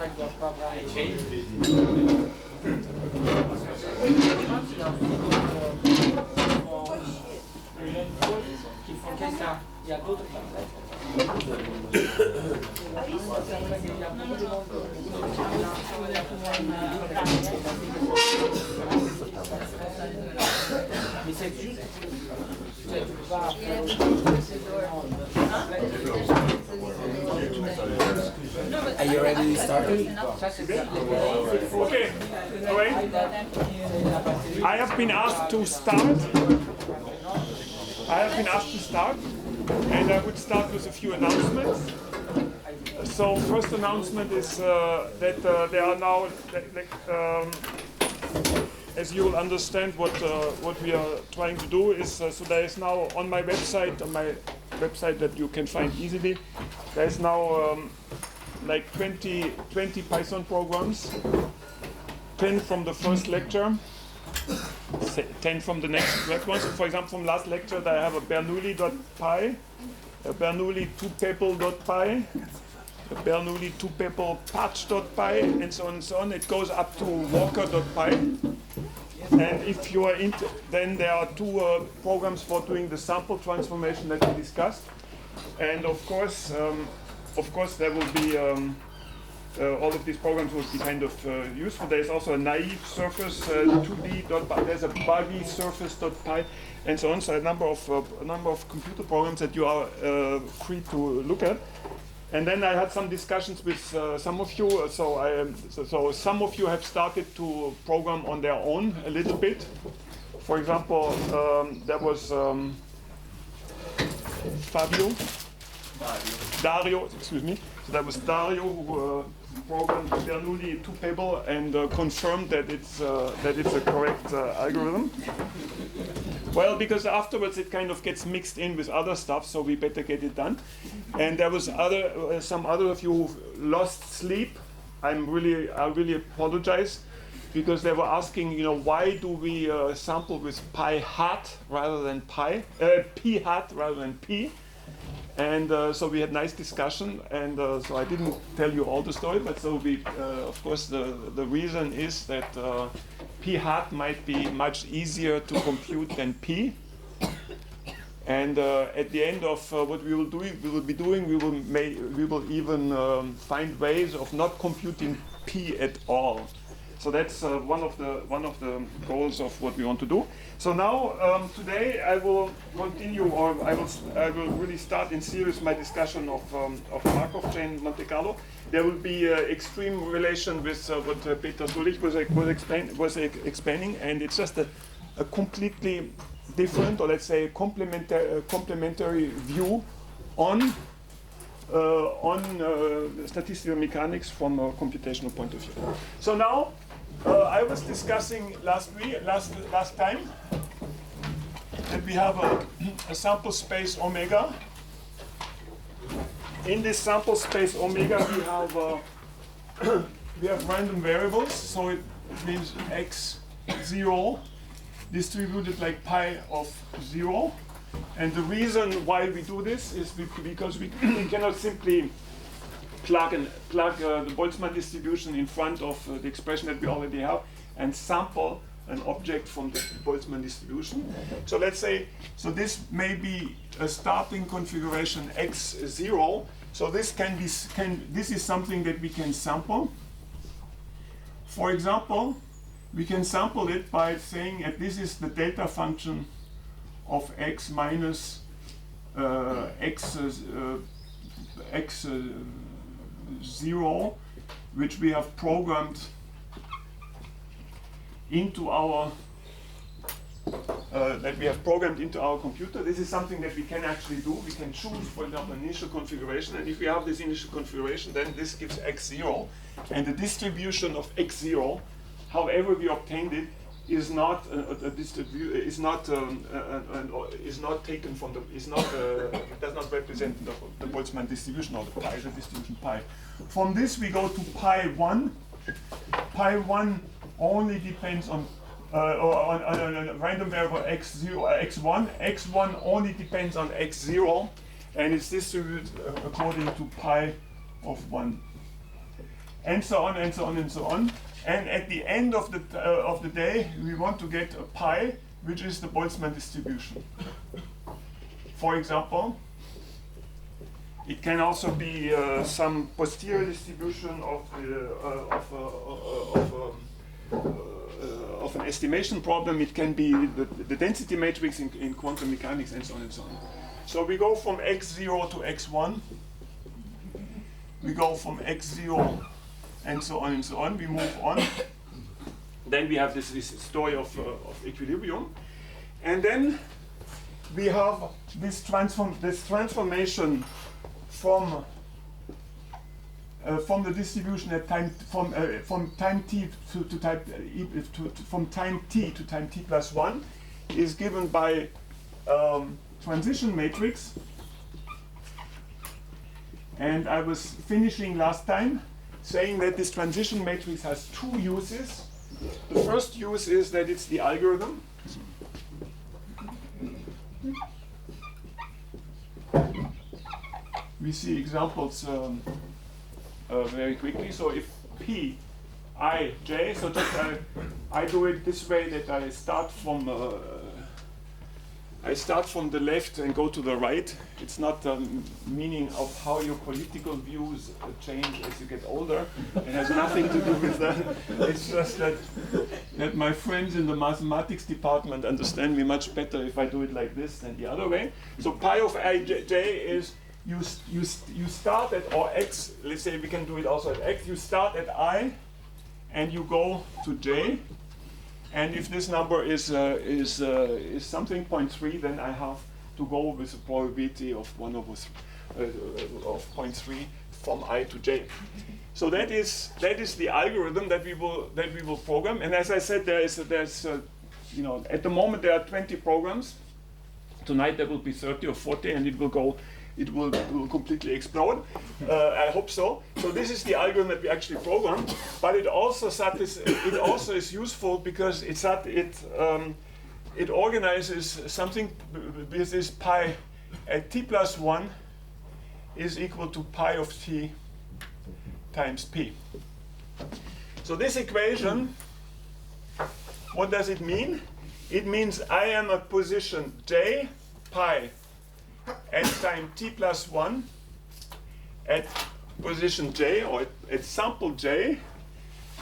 ça ne doit pas avoir qui font que ça. Il y a d'autres mais c'est juste Are you ready to start? Okay, all right. I have been asked to start. And I would start with a few announcements. So first announcement is that there are now, as you will understand, what we are trying to do is, so there is now on my website that you can find easily, there is now like 20 Python programs, 10 from the first lecture, 10 from the next one. So for example, from last lecture, I have a Bernoulli.py, a Bernoulli2people.py, a Bernoulli2people patch.py, and so on and so on. It goes up to Walker.py. And if you are then there are two programs for doing the sample transformation that we discussed. And of course there will be all of these programs will be kind of useful. There is also a naive surface 2D.py. There's a buggy surface.py, and so on. So a number of computer programs that you are free to look at. And then I had some discussions with some of you. So some of you have started to program on their own a little bit. For example, there was Dario, excuse me. So that was Dario who programmed Bernoulli 2people and confirmed that it's a correct algorithm. Well, because afterwards it kind of gets mixed in with other stuff, so we better get it done. And there was some other of you who lost sleep. I really apologize, because they were asking, why do we sample with pi hat rather than p hat rather than p? And so we had nice discussion, and so I didn't tell you all the story, but so we, of course, the reason is that p hat might be much easier to compute than p. And at the end of what we will be doing, we will even find ways of not computing p at all. So that's one of the goals of what we want to do. So now today I will continue, or I will really start in serious my discussion of Markov chain Monte Carlo. There will be extreme relation with what Peter Sulich was explaining, and it's just a completely different, or let's say complementary view on statistical mechanics from a computational point of view. So now. I was discussing last time that we have a sample space omega. In this sample space omega, we have random variables. So it means x0 distributed like pi of 0. And the reason why we do this is because we cannot simply plug the Boltzmann distribution in front of the expression that we already have and sample an object from the Boltzmann distribution. So let's say, this may be a starting configuration x0. So this this is something that we can sample. For example, we can sample it by saying that this is the delta function of x minus x0, which we have programmed into our computer. This is something that we can actually do. We can choose, for example, an initial configuration, and if we have this initial configuration, then this gives x0, and the distribution of x0, however we obtained it, is not does not represent the Boltzmann distribution or the Kaiser distribution pi. From this we go to pi 1. Pi 1 only depends on a random variable x1. x1 only depends on x0, and it's distributed according to pi of 1. and so on and so on and so on. And at the end of the day, we want to get a pi, which is the Boltzmann distribution. For example, it can also be some posterior distribution of an estimation problem. It can be the density matrix in quantum mechanics, and so on and so on. So we go from x0 to x1. We go from x0 and so on and so on. We move on. Then we have this story of equilibrium. And then we have this transformation from the distribution at time from time t to time from time t to time t plus 1 is given by transition matrix. And I was finishing last time saying that this transition matrix has two uses. The first use is that it's the algorithm. We see examples very quickly. So if P, I, J, so just I do it this way, that I start from the left and go to the right. It's not meaning of how your political views change as you get older. It has nothing to do with that. It's just that my friends in the mathematics department understand me much better if I do it like this than the other way. So pi of I, J is you start at, or x, let's say we can do it also at x, you start at I and you go to J. And if this number is something 0.3, then I have to go with a probability of 1 over of 0.3 from I to J. So that is the algorithm that we will program. And as I said, there's at the moment there are 20 programs. Tonight there will be 30 or 40, and it will completely explode. I hope so. So this is the algorithm that we actually program, but it also is useful because it organizes something with this pi at t plus 1 is equal to pi of t times p. So this equation, what does it mean? It means I am at position j pi at time t plus 1 at position j, or at sample j,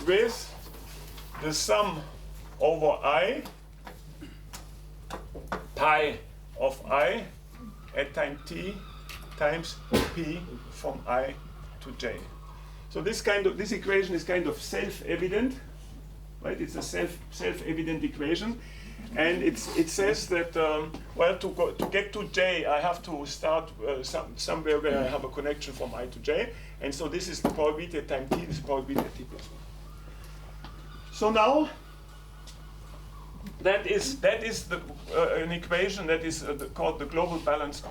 with the sum over I, pi of I at time t times p from I to j. So this equation is kind of self-evident, right? It's a self-evident equation. And it says that, to get to J, I have to start somewhere where I have a connection from I to J. And so this is the probability at time t, this is probability at t plus 1. So now, that is an equation that is called the global balance,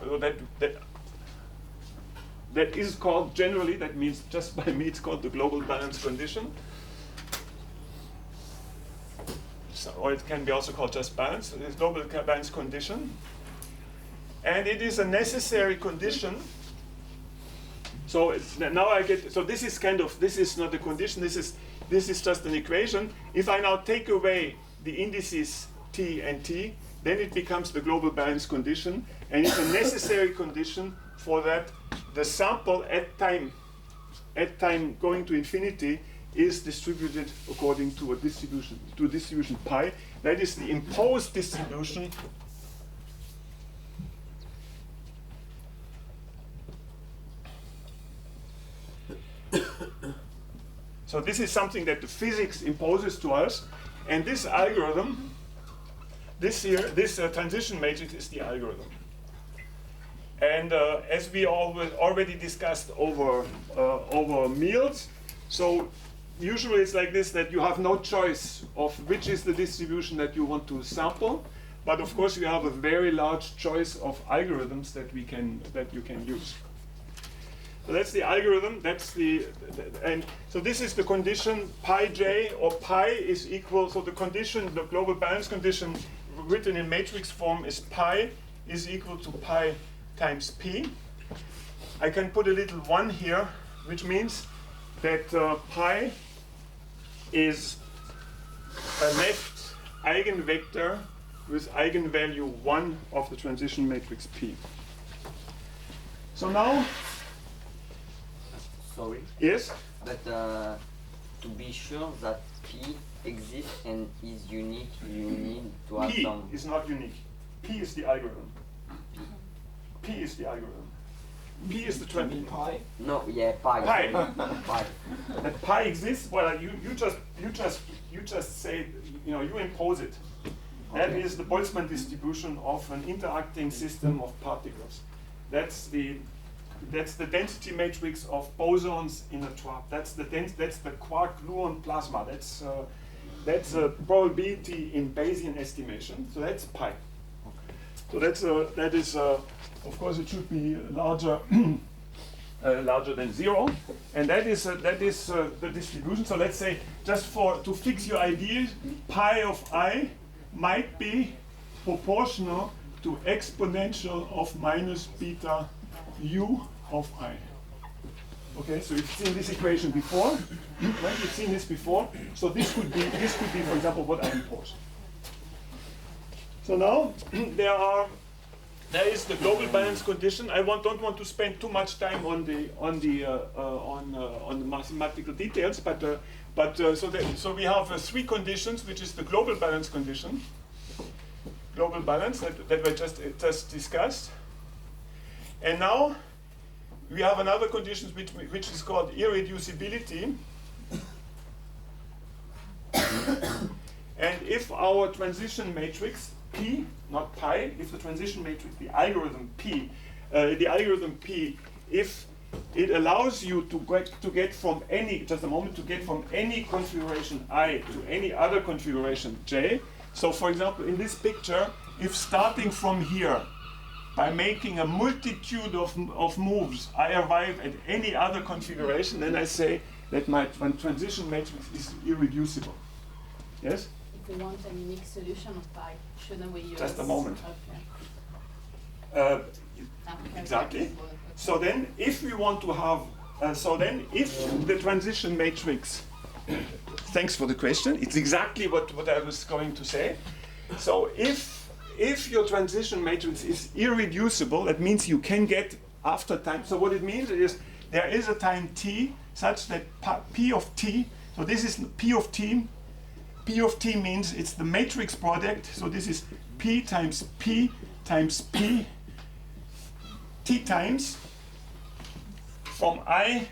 that is called generally, that means just by me, it's called the global balance condition. So, or it can be also called just balance. It is global balance condition. And it is a necessary condition. So now I get, so this is not a condition, this is just an equation. If I now take away the indices t and t, then it becomes the global balance condition, and it's a necessary condition for that the sample at time going to infinity is distributed according to a distribution pi. That is the imposed distribution So this is something that the physics imposes to us, and this algorithm, this transition matrix is the algorithm. And as we already discussed over meals, so usually it's like this, that you have no choice of which is the distribution that you want to sample, but of course you have a very large choice of algorithms that you can use. So that's the algorithm. And so this is the condition pi j, or pi is equal. So the condition, the global balance condition, written in matrix form, is pi is equal to pi times p. I can put a little 1 here, which means that pi is a left eigenvector with eigenvalue 1 of the transition matrix P. So now, Sorry, yes, but to be sure that P exists and is unique, you need to have P some. is not unique. P is the algorithm. P is the algorithm. P is the You transition. mean pi? No, yeah, pi. Pi. sorry. Pi. That pi exists. Well, you just say, you know, you impose it. That is the Boltzmann distribution of an interacting system of particles. That's the density matrix of bosons in a trap. That's the quark-gluon plasma. That's a probability in Bayesian estimation. So that's pi. So that is of course it should be larger larger than 0, and that is the distribution. So let's say just to fix your ideas, pi of I might be proportional to exponential of minus beta u of I. Okay, so you've seen this equation before, right? You've seen this before. So this could be, for example, what I impose. So now there is the global balance condition. I don't want to spend too much time on the mathematical details, so we have 3 conditions, which is the global balance condition, global balance that we just discussed, and now we have another condition which is called irreducibility. And if our transition matrix P, not pi, if the transition matrix, the algorithm P, if it allows you to get from any, just a moment, to get from any configuration I to any other configuration J. So for example, in this picture, if starting from here, by making a multitude of moves, I arrive at any other configuration, then I say that my transition matrix is irreducible. Yes? If we want a unique solution of pi, shouldn't we use... Just a moment. Okay. Exactly. So then, if we want to have, if the transition matrix, thanks for the question, it's exactly what I was going to say. So if your transition matrix is irreducible, that means you can get after time. So what it means is there is a time t such that p of t, so this is p of t. P of t means it's the matrix product, so this is p times p times p t times from I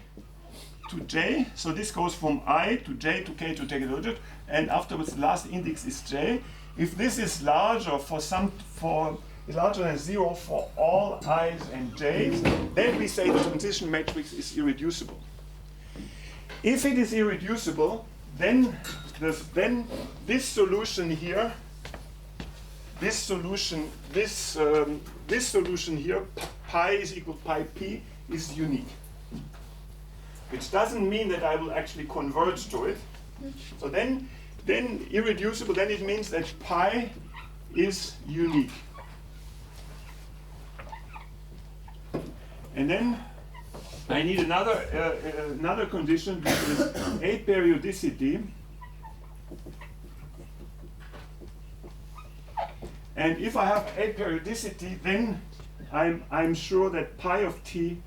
to j. So this goes from I to j to k to take it to, and afterwards the last index is j. If this is larger larger than 0 for all i's and j's, then we say the transition matrix is irreducible. If it is irreducible, then this solution here, this solution here, pi is equal to pi p, is unique. Which doesn't mean that I will actually converge to it. So then irreducible, then it means that pi is unique. And then I need another condition, which is aperiodicity. And if I have aperiodicity, then I'm sure that pi of t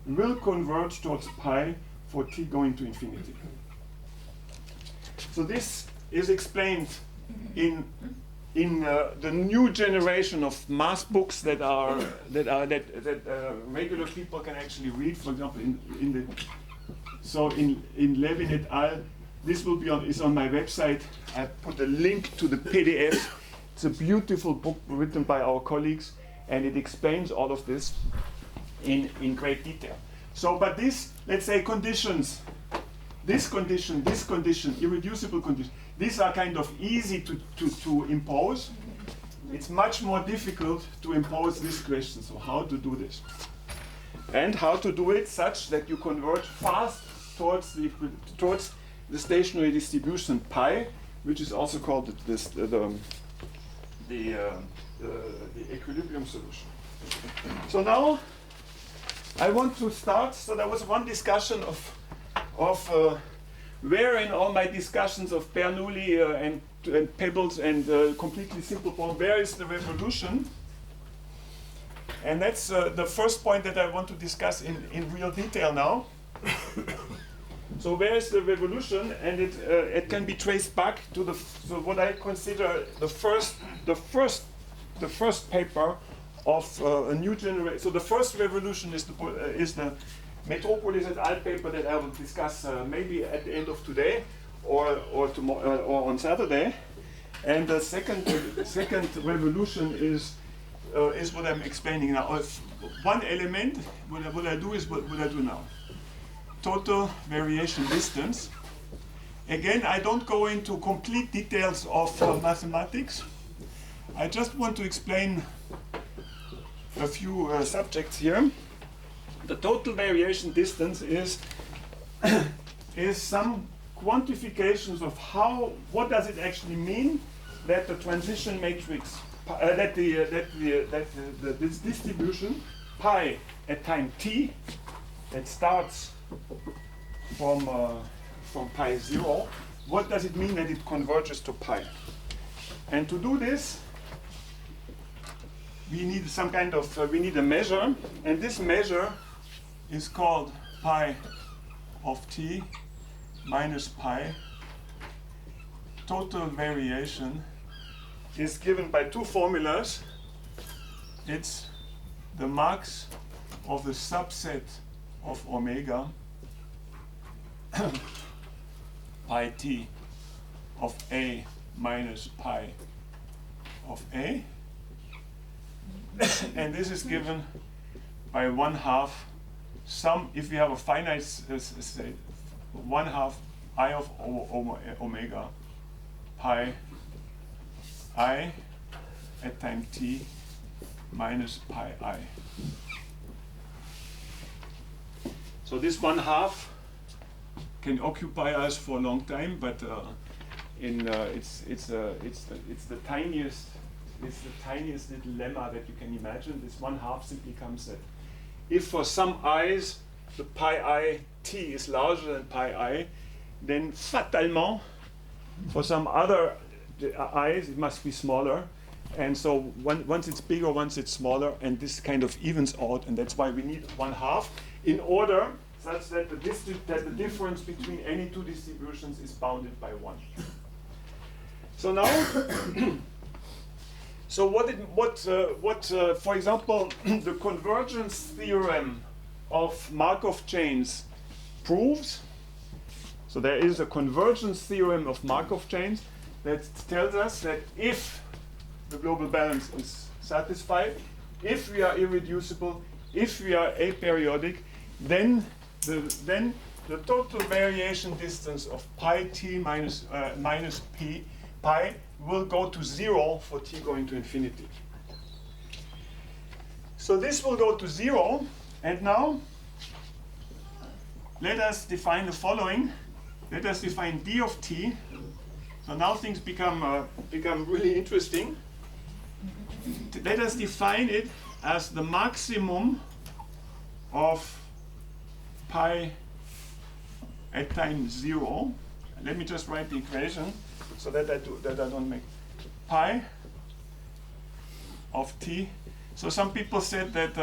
will converge towards pi for t going to infinity. So this is explained in the new generation of math books that regular people can actually read. For example, in Levin et al. This will be is on my website. I put a link to the PDF. It's a beautiful book written by our colleagues, and it explains all of this in great detail. So, but this, let's say, conditions, this condition, irreducible condition, these are kind of easy to impose. It's much more difficult to impose this question. So how to do this? And how to do it such that you converge fast towards the stationary distribution pi, which is also called the equilibrium solution. So now I want to start. So there was one discussion of where in all my discussions of Bernoulli and pebbles and completely simple form, where is the revolution? And that's the first point that I want to discuss in real detail now. So where is the revolution? And it can be traced back to what I consider the first paper of a new generation. So the first revolution is the Metropolis et al. Paper that I will discuss maybe at the end of today or tomorrow or on Saturday. And the second revolution is what I'm explaining now. One element, what I do is what I do now. Total variation distance. Again, I don't go into complete details of mathematics. I just want to explain a few subjects here. The total variation distance is some quantifications of what does it actually mean that the transition matrix, this distribution pi at time t that starts from pi 0, what does it mean that it converges to pi? And to do this, we need some kind of, we need a measure, and this measure is called pi of t minus pi. Total variation is given by two formulas. It's the max of the subset of omega pi t of a minus pi of a, and this is given by 1/2 sum, if we have a finite state, 1/2 I of omega pi I at time t minus pi I. So this 1/2 can occupy us for a long time, but it's the tiniest little lemma that you can imagine. This 1/2 simply comes that if for some i's the pi I t is larger than pi I, then fatalement for some other i's it must be smaller. And so once it's bigger, once it's smaller, and this kind of evens out, and that's why we need 1/2 in order such that the difference between any two distributions is bounded by 1. So now, so for example, the convergence theorem of Markov chains proves. So there is a convergence theorem of Markov chains that tells us that if the global balance is satisfied, if we are irreducible, if we are aperiodic, then the total variation distance of pi t minus pi will go to 0 for t going to infinity. So this will go to 0, and now let us define the following. Let us define d of t. So now things become really interesting. Let us define it as the maximum of pi at time 0. Let me just write the equation so that I don't make pi of t. So some people said that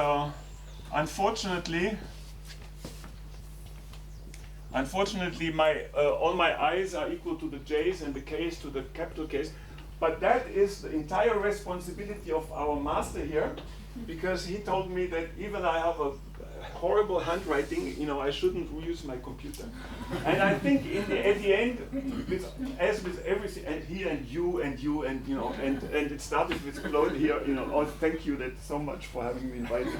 unfortunately all my i's are equal to the j's and the k's to the capital K's. But that is the entire responsibility of our master here, because he told me that even I have a horrible handwriting, I shouldn't use my computer. And I think at the end, as with everything, and he and you and and it started with Claude here, oh, thank you so much for having me invited.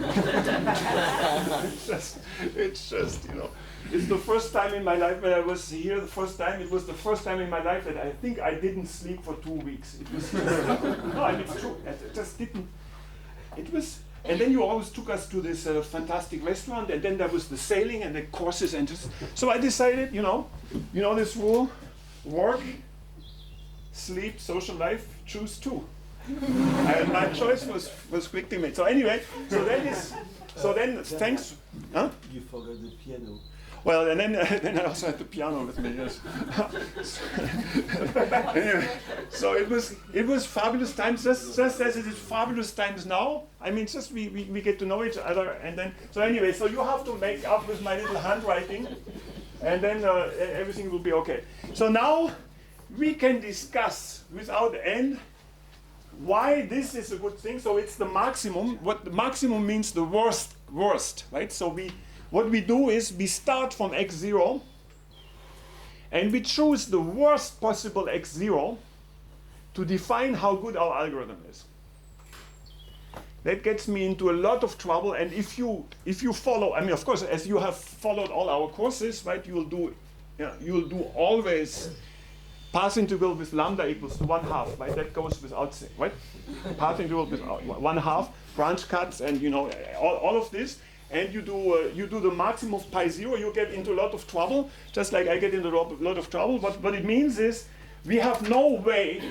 it's just, it's the first time in my life when I was here the first time. It was the first time in my life that I think I didn't sleep for 2 weeks. It was no, I mean, it's true. I just didn't. It was. And then you always took us to this fantastic restaurant, and then there was the sailing and the courses, and just. So I decided, this rule: work, sleep, social life. Choose 2. And my choice was quickly made. So anyway, so then thanks. Huh? You forgot the piano. Well, and then, then I also had the piano with me, yes. Anyway, so it was fabulous times, just as it is fabulous times now. I mean, just we get to know each other, and then, so anyway, so you have to make up with my little handwriting, and then everything will be okay. So now we can discuss without end why this is a good thing. So it's the maximum. What the maximum means, the worst, right? So what we do is we start from x0 and we choose the worst possible x0 to define how good our algorithm is. That gets me into a lot of trouble, and if you follow, I mean, of course, as you have followed all our courses, right, you will do always path integral with lambda equals to 1/2, right? That goes without saying, right? Path integral with 1/2, branch cuts, and you know all of this. And you do the maximum of pi0, you get into a lot of trouble, just like I get into a lot of trouble. But what it means is we have no way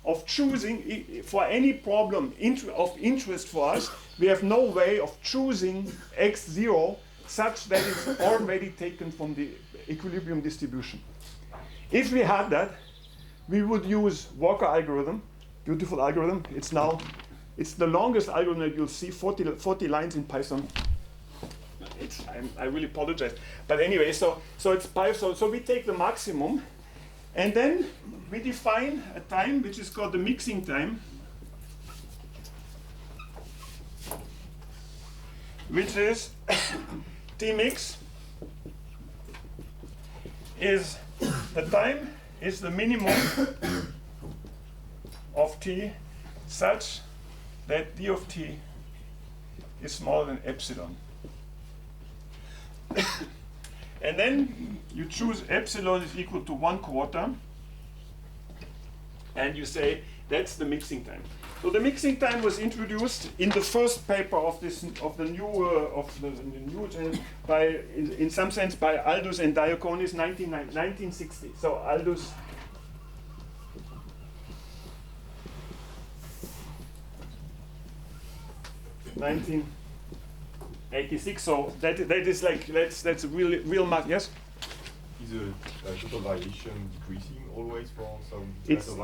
of choosing for any problem of interest for us. We have no way of choosing x0 such that it's already taken from the equilibrium distribution. If we had that, we would use Walker algorithm, beautiful algorithm. It's the longest algorithm that you'll see, 40 lines in Python. I really apologize. But anyway, so it's pi, so we take the maximum, and then we define a time which is called the mixing time, which is T mix is the time is the minimum of T such that D of T is smaller than epsilon. And then you choose epsilon is equal to 1/4, and you say that's the mixing time. So the mixing time was introduced in the first paper of the new by in some sense by Aldous and Diaconis 1960. So Aldous. '86. So that is like that's a real math. Yes. Is the total variation decreasing always for some?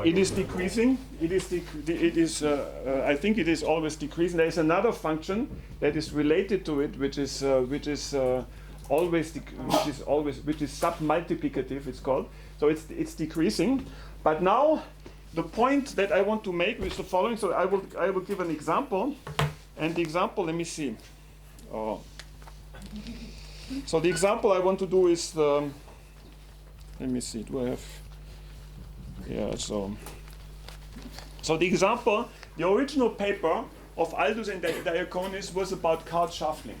It is decreasing. I think it is always decreasing. There is another function that is related to it, which is submultiplicative. It's called. So it's decreasing. But now the point that I want to make is the following. So I will give an example, and the example. Let me see. Oh. So the example I want to do is let me see, do I have, yeah, so the example, the original paper of Aldous and Diaconis was about card shuffling.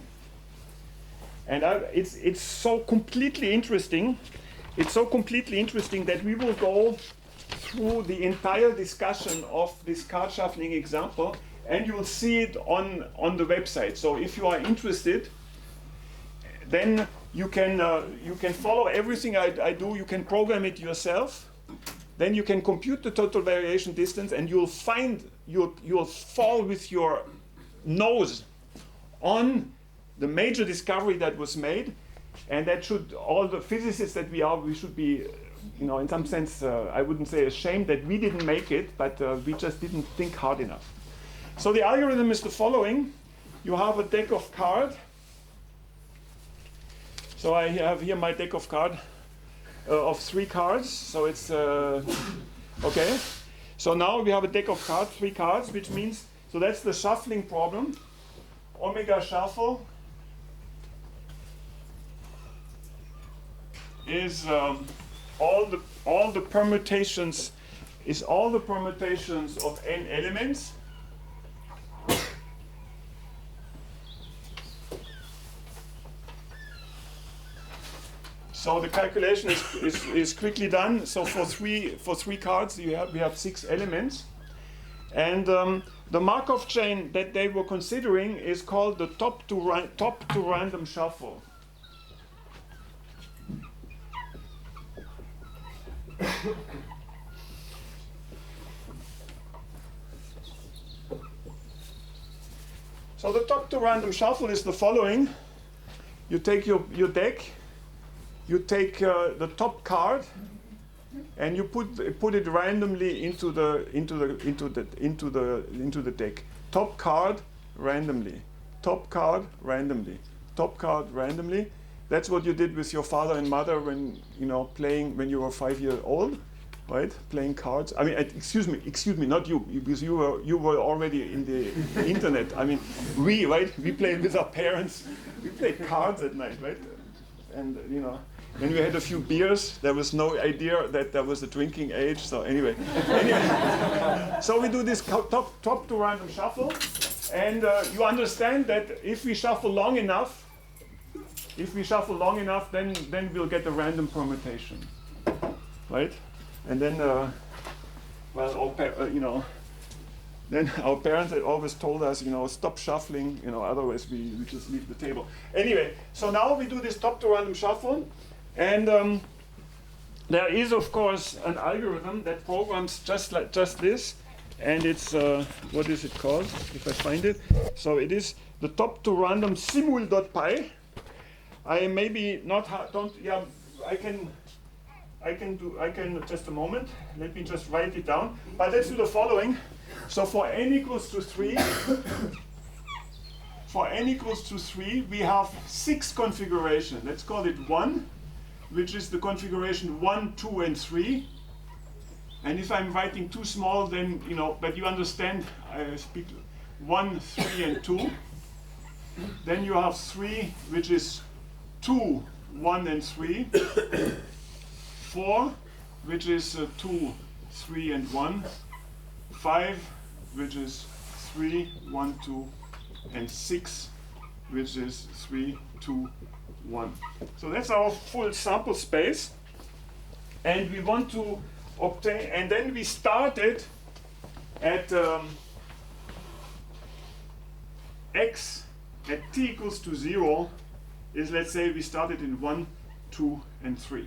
And it's so completely interesting, that we will go through the entire discussion of this card shuffling example, and you will see it on the website. So if you are interested, then you can follow everything I do. You can program it yourself. Then you can compute the total variation distance, and you'll fall with your nose on the major discovery that was made, and that should, all the physicists that we should be, in some sense, I wouldn't say ashamed that we didn't make it, but we just didn't think hard enough. So the algorithm is the following. You have a deck of cards. So I have here my deck of cards of 3 cards. So it's okay. So now we have a deck of cards, 3 cards, which means, so that's the shuffling problem. Omega shuffle is all the permutations of n elements. So the calculation is quickly done. So for three cards we have 6 elements, and the Markov chain that they were considering is called the top to random shuffle. So the top to random shuffle is the following. You take your deck, you take the top card and you put it randomly into the deck. Top card randomly. Top card randomly. Top card randomly. That's what you did with your father and mother when playing when you were 5 years old, right? Playing cards. I mean, excuse me, not you, because you were already in the internet. I mean, we played with our parents. We played cards at night, right? And when we had a few beers, there was no idea that there was a drinking age. So anyway, so we do this top to random shuffle, and you understand that if we shuffle long enough, then we'll get a random permutation, right? And then, then our parents had always told us, stop shuffling, otherwise we just leave the table. Anyway, so now we do this top to random shuffle, and there is, of course, an algorithm that programs just this, and it's what is it called? If I find it, so it is the top to random simul.py. I maybe not I can just a moment. Let me just write it down. But let's do the following. So for n equals to 3, we have 6 configurations. Let's call it 1, which is the configuration 1, 2, and 3. And if I'm writing too small, then but you understand. I speak 1, 3, and 2. Then you have 3, which is 2, 1, and 3. 4, which is 2, 3, and 1. 5, which is 3, 1, 2, and 6, which is 3, 2, 1. So that's our full sample space. And we want to obtain, and then we started at x at t equals to 0 is, let's say, we started in 1, 2, and 3.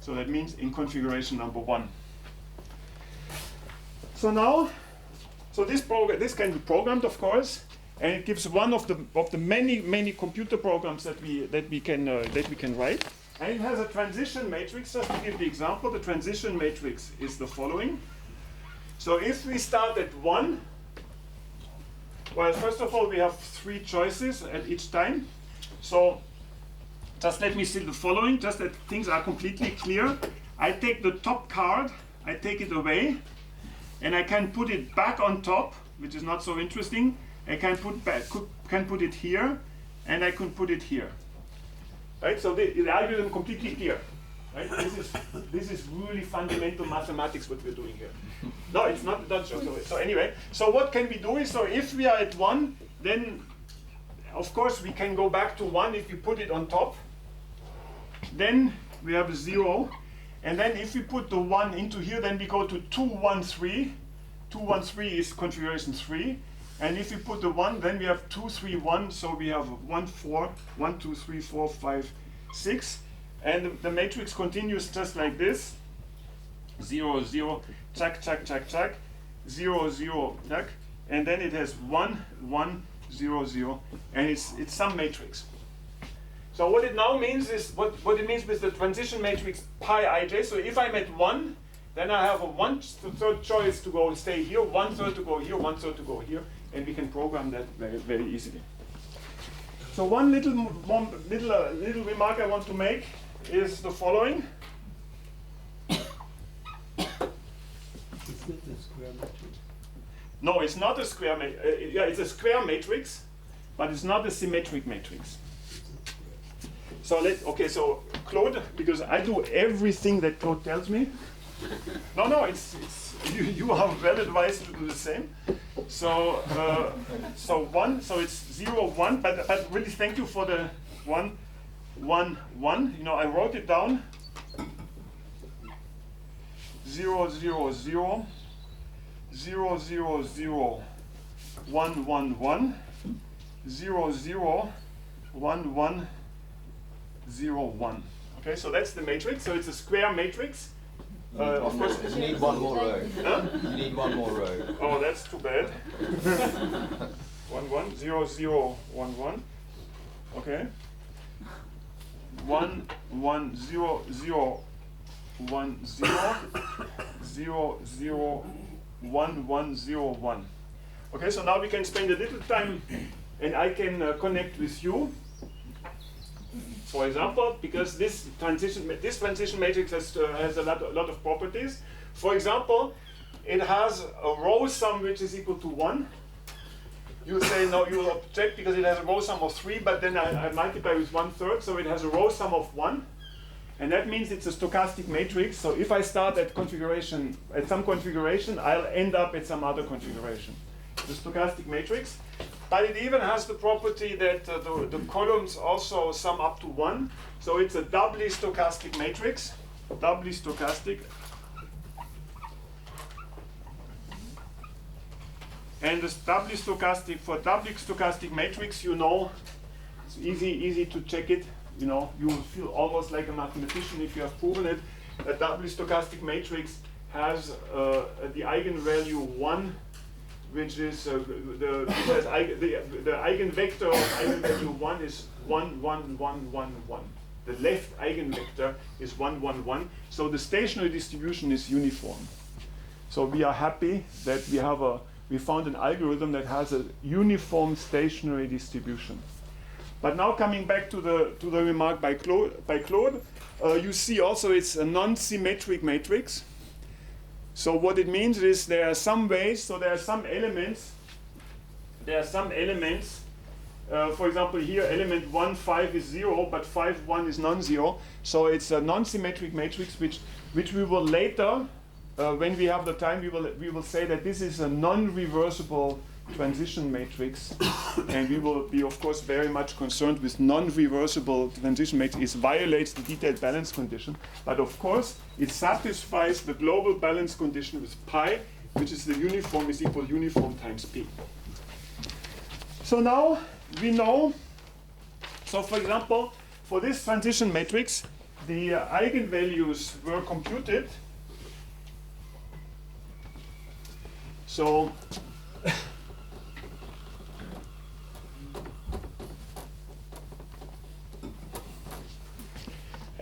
So that means in configuration number 1. So now, this can be programmed, of course, and it gives one of the many computer programs that we can write. And it has a transition matrix. Just to give the example, the transition matrix is the following. So if we start at 1, well, first of all, we have 3 choices at each time. So just let me see the following, just that things are completely clear. I take the top card, I take it away, and I can put it back on top, which is not so interesting. I can put it here, and I can put it here. Right? So the algorithm is completely clear. Right? This is really fundamental mathematics what we're doing here. No, it's not so anyway, so what can we do is, so if we are at 1, then of course we can go back to 1 if we put it on top. Then we have a 0, and then if we put the 1 into here, then we go to 2, 1, 3. 2, 1, 3 is configuration 3. And if we put the 1, then we have 2, 3, 1. So we have 1, 4, 1, 2, 3, 4, 5, 6. And the matrix continues just like this. 0, 0, check, check, check, check. 0, 0, check. And then it has 1, 1, 0, 0. And it's some matrix. So what it now means is, what it means with the transition matrix pi ij. So if I'm at 1, then I have a 1/3 choice to go and stay here, 1/3 to go here, 1/3 to go here, and we can program that very, very easily. So one little remark I want to make is the following. No, it's not a square matrix. Yeah, it's a square matrix, but it's not a symmetric matrix. So so Claude, because I do everything that Claude tells me. No, it's you are well advised to do the same. So 1, so it's 0, 1, but really thank you for the 1, 1, 1. I wrote it down. 0, 0, 0, 0, 0, 0, 1, 1, 1, 0, 0, 1, 1, 0, 1. Okay, so that's the matrix. So it's a square matrix. Of course, you need one more row. Huh? You need one more row. Oh, that's too bad. 1, 1, 0, 0, 1, 1. Okay. 1 1 0 0 1 0 0 0 1 1 0 1. Okay, so now we can spend a little time, and I can connect with you. For example, because this transition matrix has a lot of properties. For example, it has a row sum which is equal to 1. You say no, you will object because it has a row sum of 3, but then I multiply with 1/3, so it has a row sum of 1. And that means it's a stochastic matrix. So if I start at some configuration, I'll end up at some other configuration. The stochastic matrix. But it even has the property that the columns also sum up to 1. So it's a doubly stochastic matrix. Doubly stochastic. And the doubly stochastic, for doubly stochastic matrix, you know, it's easy to check it. You know, you will feel almost like a mathematician if you have proven it. A doubly stochastic matrix has the eigenvalue 1, which is the eigenvector of eigenvalue 1 is 1 1 1 1 1. The left eigenvector is 1 1 1. So the stationary distribution is uniform. So we are happy that we found an algorithm that has a uniform stationary distribution. But now coming back to the remark by Claude, you see also it's a non-symmetric matrix. So what it means is there are some ways, so there are some elements. For example, here element 1 5 is 0, but 5 1 is non-zero. So it's a non-symmetric matrix which we will later, when we have the time, we will say that this is a non-reversible transition matrix, and we will be, of course, very much concerned with non-reversible transition matrix. It violates the detailed balance condition, but of course, it satisfies the global balance condition with pi, which is the uniform is equal uniform times p. So now we know. So, for example, for this transition matrix, the eigenvalues were computed. So.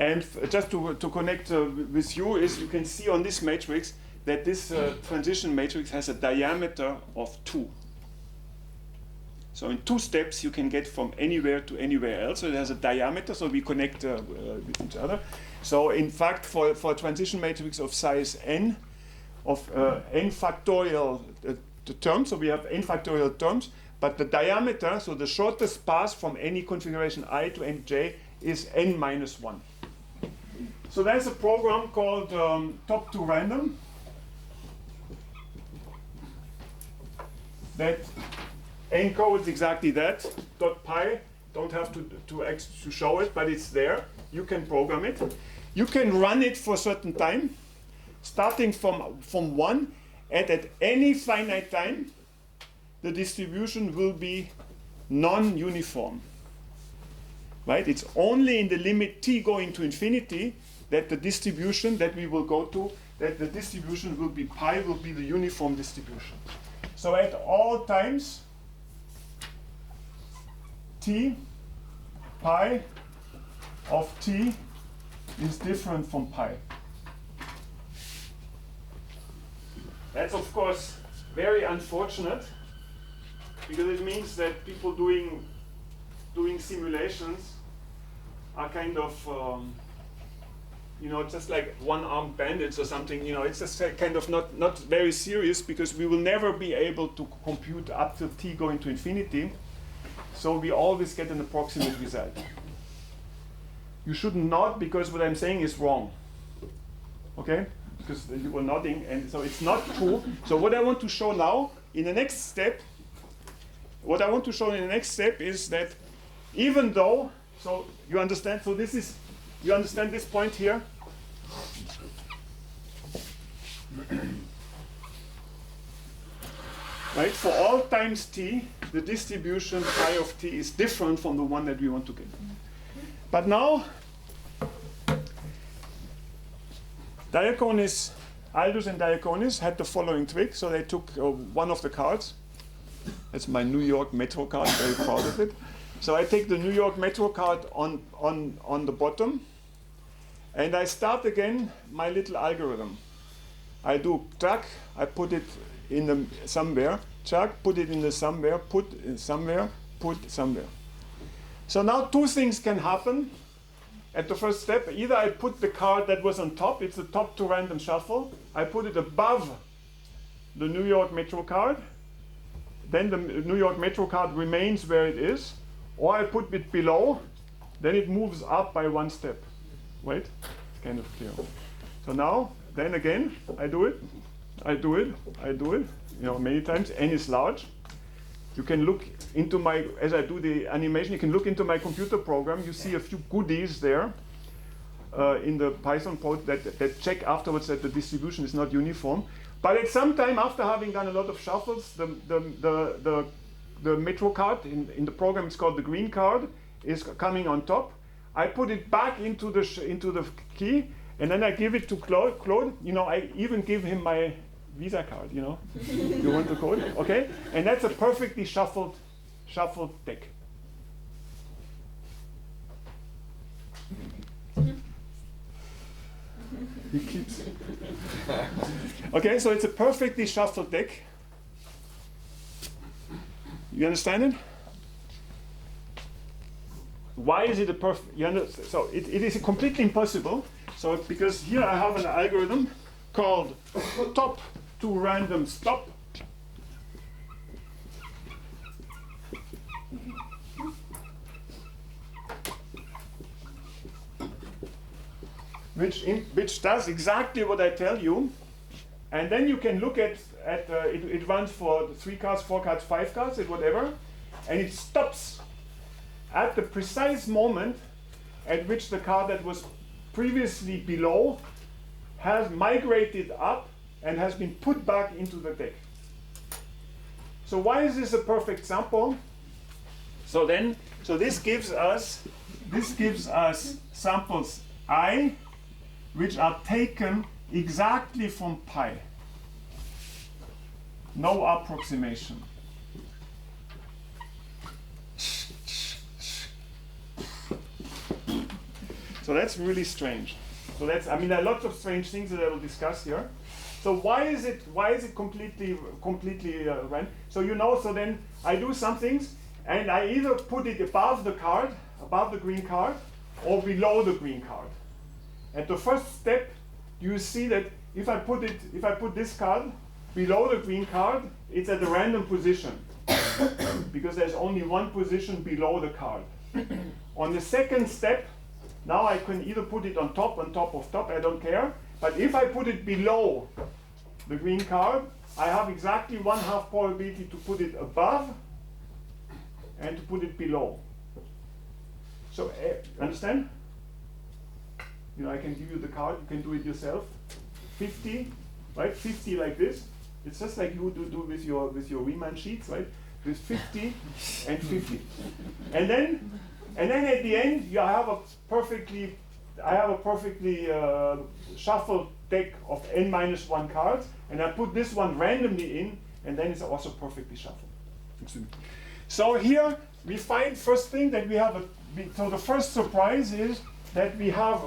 And just to connect with you, is you can see on this matrix that this transition matrix has a diameter of 2. So in 2 steps you can get from anywhere to anywhere else. So it has a diameter, so we connect with each other. So in fact, for a transition matrix of size n, of n factorial terms, so we have n factorial terms, but the diameter, so the shortest path from any configuration I to nj is n minus 1. So there's a program called top to random that encodes exactly that. .pi, don't have to show it, but it's there. You can program it. You can run it for a certain time, starting from 1, and at any finite time, the distribution will be non-uniform. Right? It's only in the limit t going to infinity that the distribution that we will go to, that the distribution will be pi, will be the uniform distribution. So at all times, t, pi of t is different from pi. That's of course very unfortunate, because it means that people doing simulations are kind of just like one-armed bandits or something. It's just kind of not very serious, because we will never be able to compute up to t going to infinity. So we always get an approximate result. You should not, because what I'm saying is wrong. Okay? Because you were nodding, and so it's not true. So what I want to show now in the next step, is that even though, so you understand, so this is, you understand this point here? Right? For all times t, the distribution pi of t is different from the one that we want to get. But now, Aldous and Diaconis had the following trick. So they took one of the cards. That's my New York Metro card, very proud of it. So I take the New York Metro card on the bottom, and I start again my little algorithm. I do track, I put it in the somewhere, track, put it in the somewhere, put somewhere, put somewhere. So now two things can happen at the first step. Either I put the card that was on top, it's the top to random shuffle, I put it above the New York Metro card, then the New York Metro card remains where it is, or I put it below, then it moves up by one step. Wait, it's kind of clear. So now, then again, I do it, many times. N is large. You can look into my, as I do the animation, you can look into my computer program. You see a few goodies there in the Python code that check afterwards that the distribution is not uniform. But at some time, after having done a lot of shuffles, the Metro card in the program, it's called the green card, is coming on top. I put it back into the key, and then I give it to Claude. I even give him my Visa card. You want the code? Okay, and that's a perfectly shuffled deck. He keeps. Okay, so it's a perfectly shuffled deck. You understand it? Why is it a perfect? So it is completely impossible. So because here I have an algorithm called top to random stop. Which does exactly what I tell you, and then you can look at it runs for 3 cards, 4 cards, 5 cards, whatever, and it stops at the precise moment at which the card that was previously below has migrated up and has been put back into the deck. So why is this a perfect sample? So this gives us samples I, which are taken exactly from pi. No approximation. So that's really strange. So there are lots of strange things that I will discuss here. So why is it completely random? So so then I do some things, and I either put it above the card, above the green card, or below the green card. At the first step, you see that if I put this card below the green card, it's at a random position because there's only one position below the card. On the second step, now I can either put it on top of top, I don't care. But if I put it below the green card, I have exactly 1/2 probability to put it above and to put it below. So, understand? I can give you the card, you can do it yourself. 50, right? 50 like this. It's just like you do with your Riemann sheets, right? With 50 and 50. And then at the end, I have a perfectly shuffled deck of n-1 cards, and I put this one randomly in, and then it's also perfectly shuffled. So here we find first thing that we have so the first surprise is that we have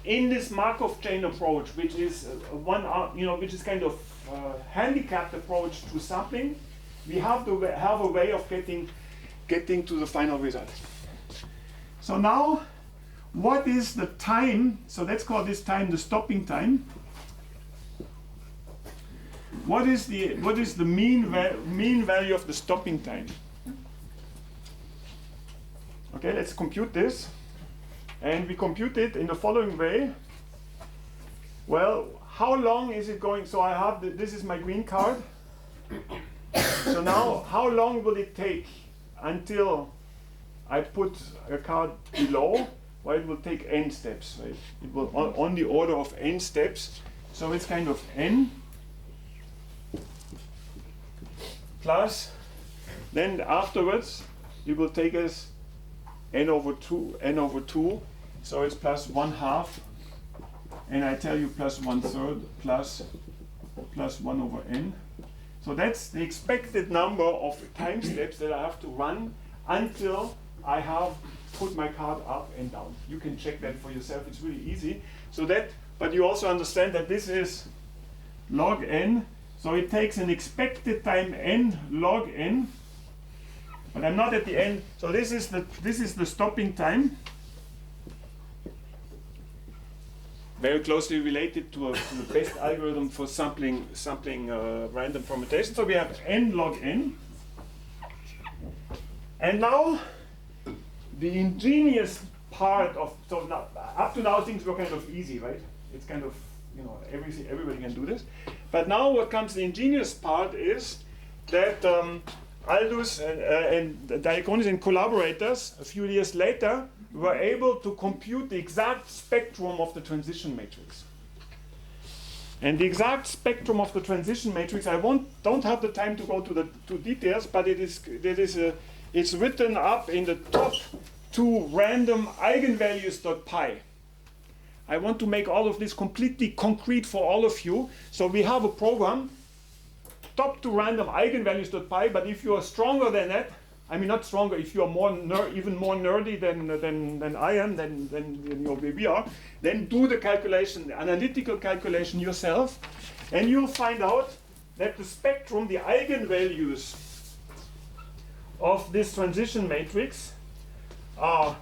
in this Markov chain approach, which is which is kind of handicapped approach to sampling, we have a way of getting to the final result. So now, what is the time? So let's call this time the stopping time. What is the mean value of the stopping time? Okay, let's compute this. And we compute it in the following way. Well, how long is it going? So I have this is my green card. So now, how long will it take until I put a card below? Well, it will take n steps, right? It will on the order of n steps. So it's kind of n plus. Then afterwards, it will take us n over 2, so it's plus 1/2, and I tell you plus 1/3 plus 1 over n. So that's the expected number of time steps that I have to run until I have put my card up and down. You can check that for yourself, it's really easy. So that, but you also understand that this is log n, so it takes an expected time n log n, but I'm not at the end, so this is the stopping time. Very closely related to the best algorithm for sampling random permutation. So we have n log n. And now the ingenious part of, so now, up to now things were kind of easy, right? It's kind of, you know, everybody can do this. But now what comes the ingenious part is that Aldous and Diaconis and collaborators a few years later were able to compute the exact spectrum of the transition matrix. And the exact spectrum of the transition matrix, don't have the time to go to details, but it's written up in the top two random eigenvalues.pi. I want to make all of this completely concrete for all of you. So we have a program, top to random eigenvalues.pi, but if you are stronger than that, I mean not stronger, if you are even more nerdy than I am, than we are, then do the calculation, the analytical calculation yourself, and you'll find out that the spectrum, the eigenvalues of this transition matrix are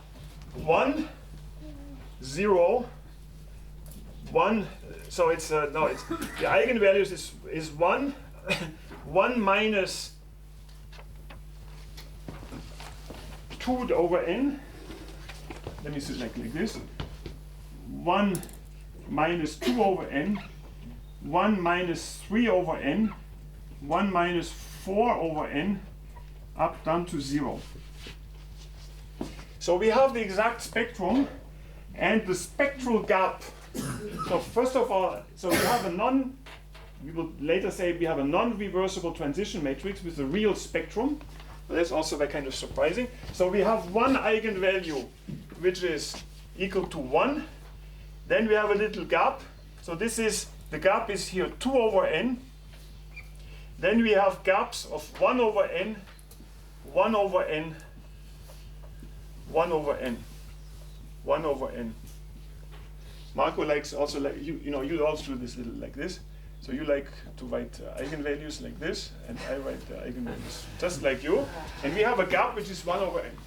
1, 0, 1, so it's the eigenvalues is 1, 1 minus 2 over n. Let me see it like this. 1 minus 2 over n, 1 minus 3 over n, 1 minus 4 over n, up down to 0. So we have the exact spectrum and the spectral gap. So first of all, so we have we will later say we have a non-reversible transition matrix with a real spectrum. But that's also very kind of surprising. So we have one eigenvalue which is equal to 1. Then we have a little gap. So the gap is here 2 over n. Then we have gaps of 1 over n, 1 over n, 1 over n, 1 over n. Marco likes also, like you also do this little like this. So you like to write eigenvalues like this, and I write the eigenvalues just like you. And we have a gap which is 1 over n.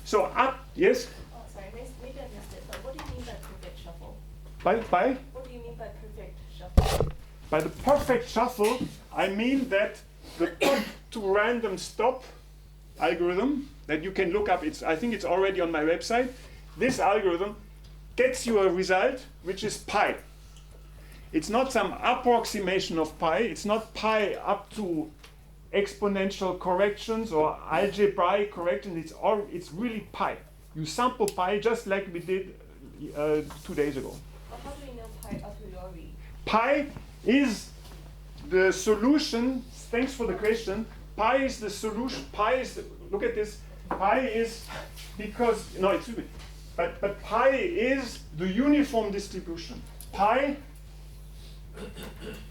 So up, yes? Oh, sorry, maybe I missed it, but what do you mean by perfect shuffle? By? What do you mean by perfect shuffle? By the perfect shuffle, I mean that the top to random stop algorithm that you can look up, I think it's already on my website. This algorithm gets you a result which is pi. It's not some approximation of pi. It's not pi up to exponential corrections or algebraic corrections. It's really pi. You sample pi just like we did 2 days ago. Well, how do we know pi a priori? Pi is the solution. Thanks for the question. Pi is the solution. Look at this. Pi is because, no, excuse me. But pi is the uniform distribution. Pi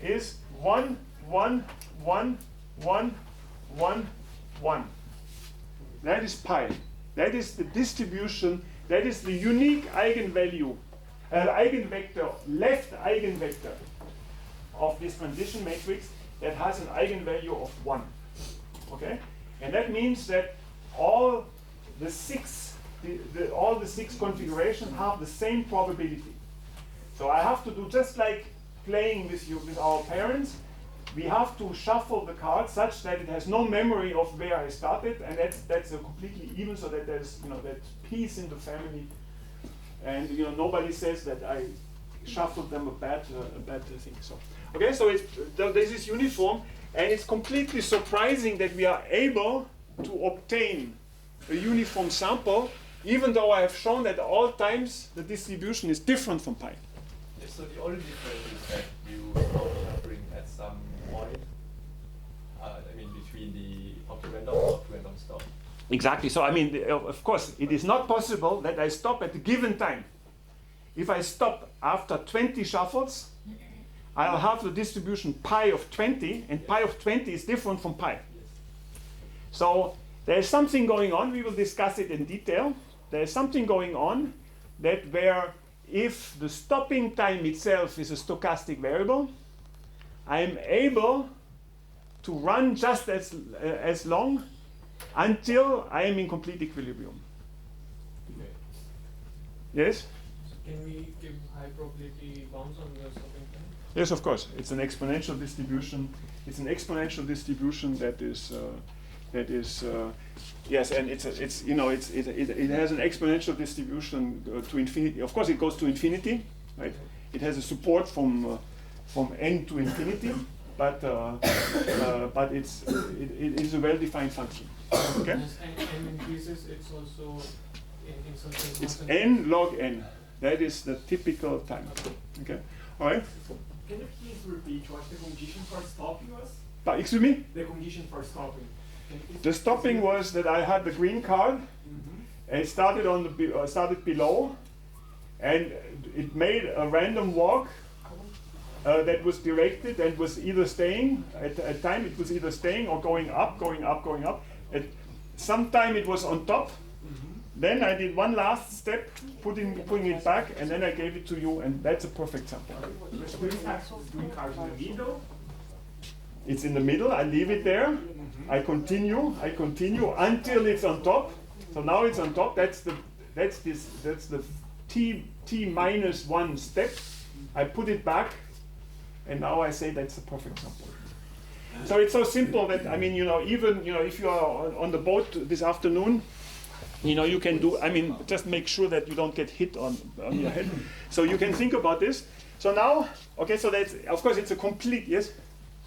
is 1, 1, 1, 1, 1, 1. That is pi. That is the distribution. That is the unique eigenvalue, eigenvector, left eigenvector of this transition matrix that has an eigenvalue of 1. Okay, and that means that all the six configurations have the same probability. So I have to do just like playing with our parents. We have to shuffle the cards such that it has no memory of where I started, and that's completely even, so that there's that peace in the family, and nobody says that I shuffled them a bad thing. So okay, so this is uniform, and it's completely surprising that we are able to obtain a uniform sample, even though I have shown that at all times the distribution is different from pi. So the only difference is that you stop shuffling at some point, between the opt-to-random stop. Exactly. So of course, it is not possible that I stop at a given time. If I stop after 20 shuffles, I'll have the distribution pi of 20, and pi of 20 is different from pi. So There's something going on, we will discuss it in detail. There's something going on that where if the stopping time itself is a stochastic variable, I am able to run just as long until I am in complete equilibrium. Yes? Can we give high probability bounds on the stopping time? Yes, of course. It's an exponential distribution. It's an exponential distribution that is yes, and it has an exponential distribution to infinity. Of course, it goes to infinity, right? It has a support from n to infinity, but it is a well-defined function. Okay. As n increases, it's also in some sense. It's n log n. That is the typical time. Okay. All right. Can you please repeat what the condition for stopping was? But excuse me. The condition for stopping. The stopping was that I had the green card, and it started started below, and it made a random walk that was directed and was either staying at a time. It was either staying or going up, going up, going up. At some time it was on top. Then I did one last step, putting it back, and then I gave it to you, and that's a perfect sample. The green card in the middle. It's in the middle. I leave it there. I continue until it's on top. So now it's on top. That's the t minus 1 step. I put it back, and now I say that's the perfect sample. So it's so simple that even if you are on the boat this afternoon, you can do. Just make sure that you don't get hit on your head. So you can think about this. So now, okay. So that's, of course, it's a complete, yes.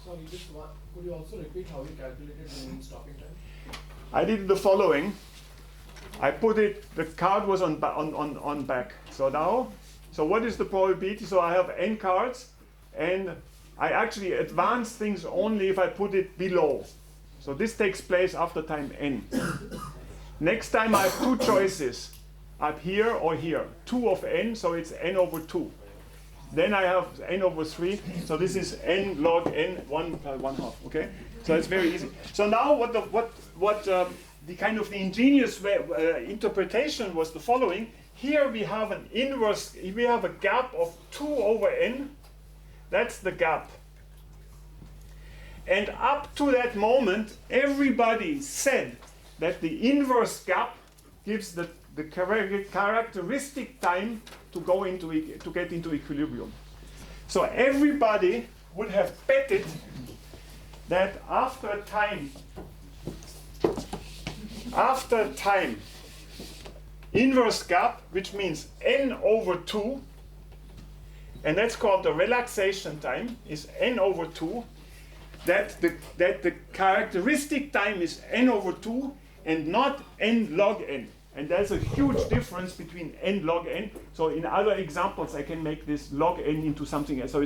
Sorry, just one. Could you also repeat how you calculated the mean stopping time? I did the following. I put it. The card was on back. So now, so what is the probability? So I have n cards, and I actually advance things only if I put it below. So this takes place after time n. Next time I have two choices, up here or here. 2 of n, so it's n over 2. Then I have n over 3, so this is n log n 1/1/2. Okay, so it's very easy. So now what the kind of the ingenious interpretation was the following. Here we have an inverse. We have a gap of 2 over n. That's the gap. And up to that moment, everybody said that the inverse gap gives the characteristic time to get into equilibrium. So everybody would have betted that after time, inverse gap, which means n over 2, and that's called the relaxation time, is n over 2, that the characteristic time is n over 2 and not n log n. And there's a huge difference between n log n. So in other examples, I can make this log n into something else. So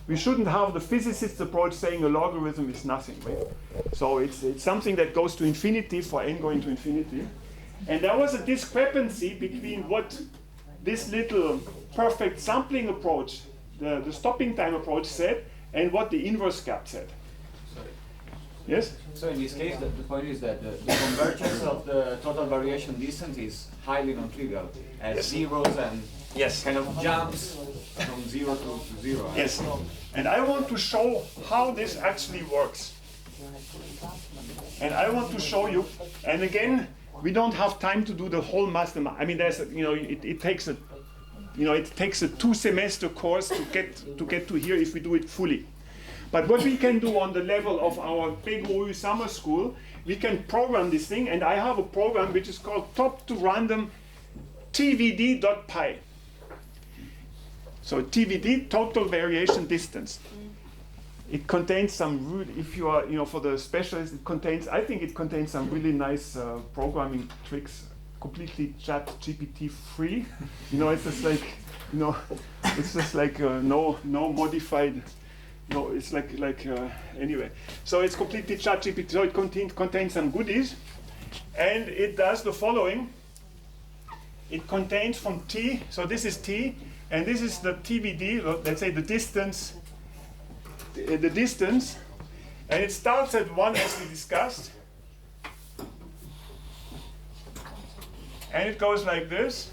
we shouldn't have the physicist's approach saying a logarithm is nothing, right? So it's something that goes to infinity for n going to infinity. And there was a discrepancy between what this little perfect sampling approach, the stopping time approach said, and what the inverse gap said. Yes? So in this case, the point is that the convergence of the total variation distance is highly non-trivial, as zeros and kind of jumps from 0 to 0. Yes. And I want to show how this actually works. And I want to show you, and again, we don't have time to do the whole master. There's it takes a 2-semester course to get to here if we do it fully. But what we can do on the level of our PGOU summer school, we can program this thing, and I have a program which is called top to random tvd.py. So TVD, total variation distance. It contains some, if you are, for the specialists, I think it contains some really nice programming tricks, completely ChatGPT free. It's just like, no modified. No, it's anyway. So it's completely ChatGPT. So it contains some goodies, and it does the following. It contains from t. So this is t, and this is the TVD. Let's say the distance. And it starts at 1 as we discussed. and it goes like this.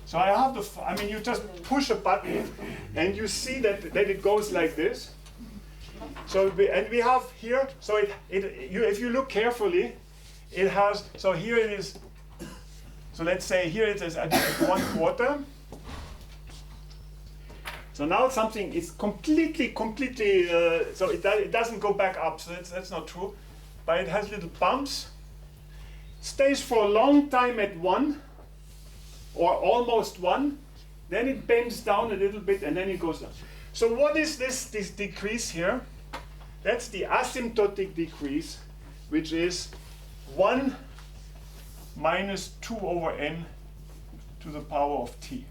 So I have you just push a button and you see that it goes like this. So we have here, so if you look carefully, it has, so here it is, so let's say here it is at 1/4. So now something is completely, so it doesn't go back up, so that's not true, but it has little bumps, stays for a long time at 1, or almost 1, then it bends down a little bit and then it goes down. So what is this decrease here? That's the asymptotic decrease, which is 1 minus 2/n to the power of t.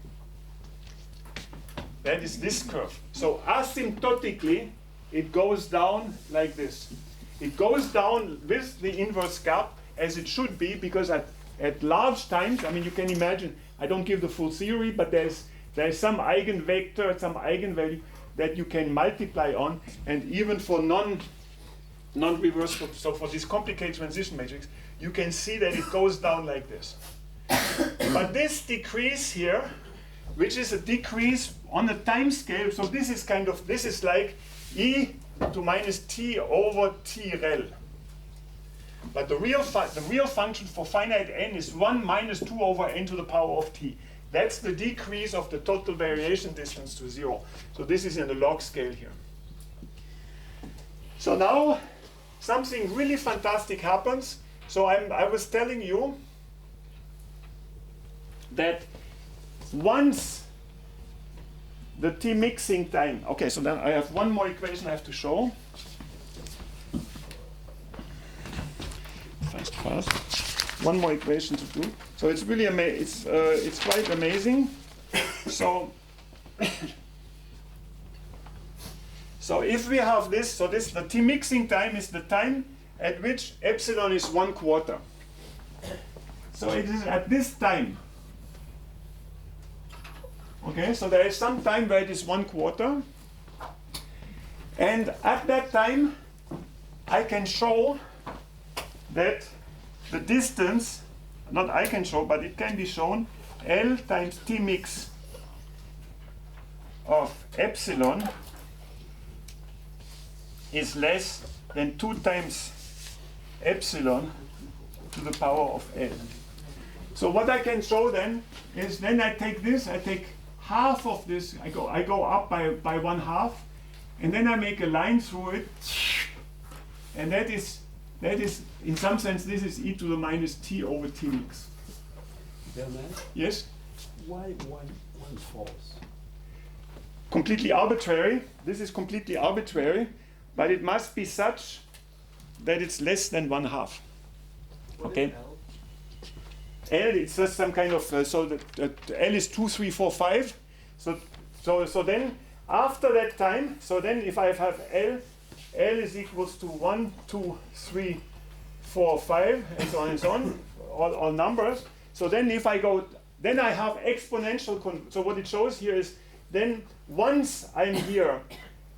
That is this curve. So asymptotically, it goes down like this. It goes down with the inverse gap as it should be, because at large times, you can imagine, I don't give the full theory, but there's some eigenvector, some eigenvalue that you can multiply on, and even for non-reversible, so for this complicated transition matrix, you can see that it goes down like this. But this decrease here, which is a decrease on a time scale, so this is like e to minus t over t rel. But the real function for finite n is 1 minus 2/n to the power of t. That's the decrease of the total variation distance to 0. So this is in the log scale here. So now something really fantastic happens. So I was telling you that once the t mixing time, okay, so then I have one more equation I have to show. Fast. One more equation to do. So it's really it's quite amazing. So if we have this, so the t mixing time is the time at which epsilon is 1/4. So it is at this time. Okay, so there is some time where it is 1/4, and at that time I can show that the distance, not I can show, but it can be shown, L times T mix of epsilon is less than 2 times epsilon to the power of L. So what I can show then is, then I take this, I take half of this, I go up by 1/2, and then I make a line through it, and that is, in some sense, this is e to the minus t over t mix. Yes? Why one false? Completely arbitrary. This is completely arbitrary, but it must be such that it's less than 1/2. Okay? L, it's just some kind of, so that L is 2, 3, 4, 5. So then after that time, so then if I have L is equals to 1, 2, 3, 4, 5, and so on and so on, all numbers. So then if I go, then I have exponential, so what it shows here is, then once I'm here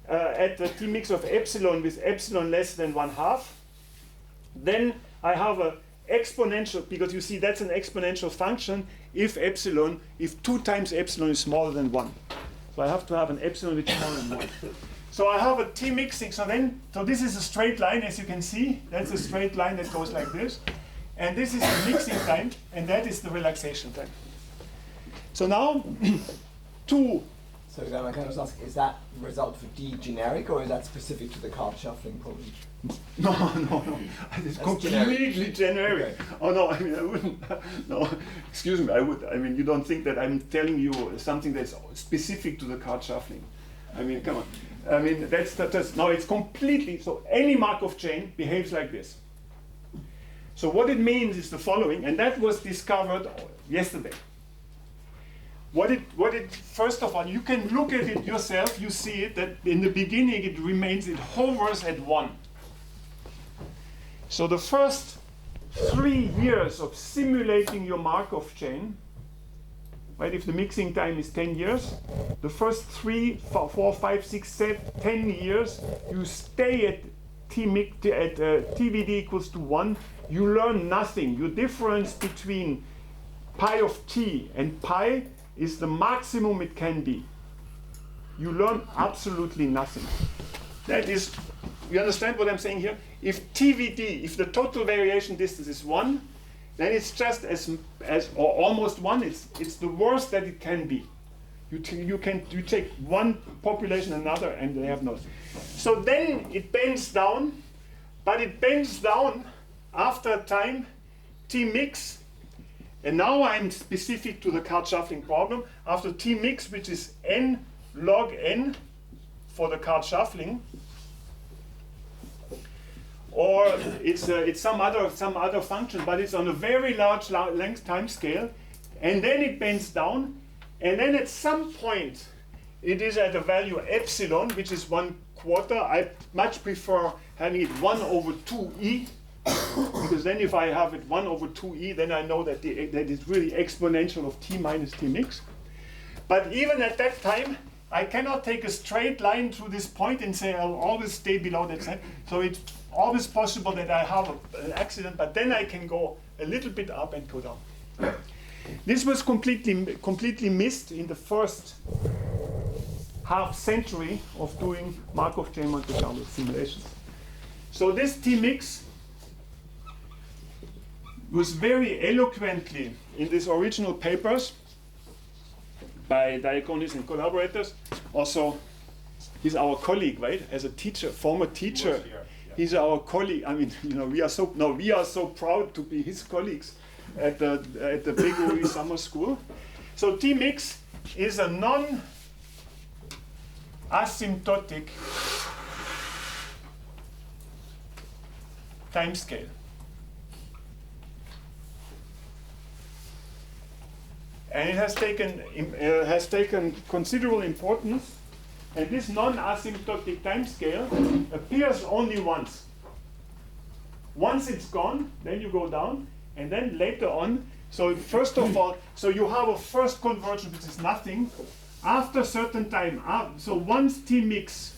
at the t mix of epsilon with epsilon less than 1/2, then I have a exponential, because you see that's an exponential function if 2 times epsilon is smaller than 1. So I have to have an epsilon which is smaller than 1. So I have a t mixing, so this is a straight line, as you can see. That's a straight line that goes like this. And this is the mixing time, and that is the relaxation time. So now, So then I can just ask, is that result for D generic, or is that specific to the card shuffling problem? No. It's completely generic. Okay. Oh no, I wouldn't. No, excuse me, I would. You don't think that I'm telling you something that's specific to the card shuffling. Come on. That's no, it's completely, so any Markov chain behaves like this. So what it means is the following, and that was discovered yesterday. What it first of all, you can look at it yourself, you see it, that in the beginning it hovers at 1. So the first 3 years of simulating your Markov chain, right, if the mixing time is 10 years, the first 3, 4, 5, 6, 7, 10 years, you stay TVD equals to 1, you learn nothing. Your difference between pi of t and pi is the maximum it can be. You learn absolutely nothing. That is, you understand what I'm saying here? If TVD, if the total variation distance is 1, then it's just or almost 1. It's the worst that it can be. You take one population another, and they have nothing. So then it bends down, but it bends down after a time T mix, and now I'm specific to the card shuffling problem. After T mix, which is n log n for the card shuffling, or it's some other function, but it's on a very large length time scale, and then it bends down, and then at some point it is at a value epsilon, which is 1/4. I much prefer having it 1/2e, because then if I have it 1/2e, then I know that that is really exponential of t minus t mix. But even at that time, I cannot take a straight line through this point and say I'll always stay below that line. So it's always possible that I have an accident, but then I can go a little bit up and go down. This was completely missed in the first half century of doing Markov chain Monte Carlo simulations. So this T-mix was very eloquently in these original papers by Diaconis and collaborators. Also, he's our colleague, right? As a teacher, former teacher, he's our colleague. I mean, we are so proud to be his colleagues at the Big Uri Summer School. So T-mix is a non-asymptotic time scale. And it has taken considerable importance. And this non-asymptotic time scale appears only once. Once it's gone, then you go down, and then later on. So first of all, so you have a first conversion, which is nothing. After a certain time, so once T mix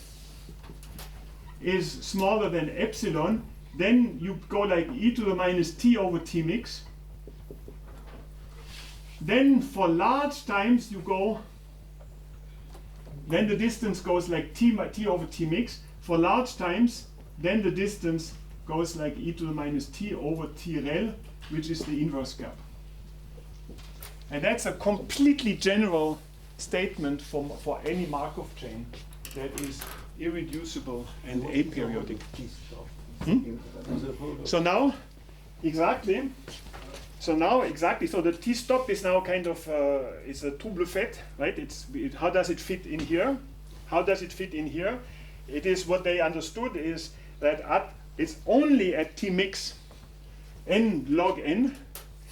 is smaller than epsilon, then you go like e to the minus t over T mix. Then for large times you go, then the distance goes like t over T mix. For large times, then the distance goes like e to the minus t over T rel, which is the inverse gap. And that's a completely general statement for any Markov chain that is irreducible and aperiodic. So now, exactly. So the T stop is now kind of it's a double fait, right? How does it fit in here? How does it fit in here? It is what they understood is that it's only at T mix n log n.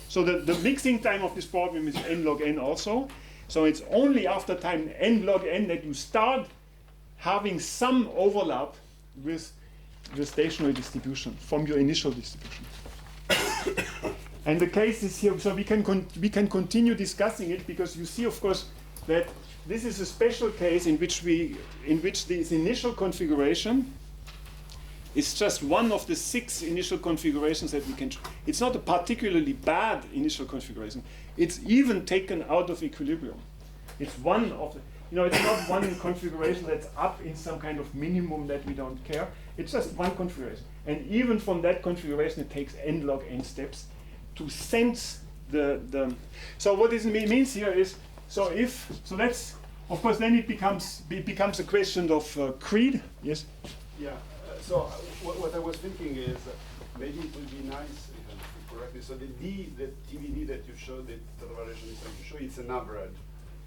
So the mixing time of this problem is n log n also. So it's only after time n log n that you start having some overlap with the stationary distribution from your initial distribution. And the case is here, so we can continue discussing it, because you see, of course, that this is a special case in which this initial configuration is just one of the 6 initial configurations that we can. It's not a particularly bad initial configuration. It's even taken out of equilibrium. It's one of the, it's not one configuration that's up in some kind of minimum that we don't care. It's just one configuration. And even from that configuration, it takes n log n steps to sense the. So what this means here is, that's, of course, then it becomes a question of creed. Yes? Yeah. So what I was thinking is maybe it would be nice, if I'm correctly, so the TVD that you showed, the total variation is like you show, it's an average.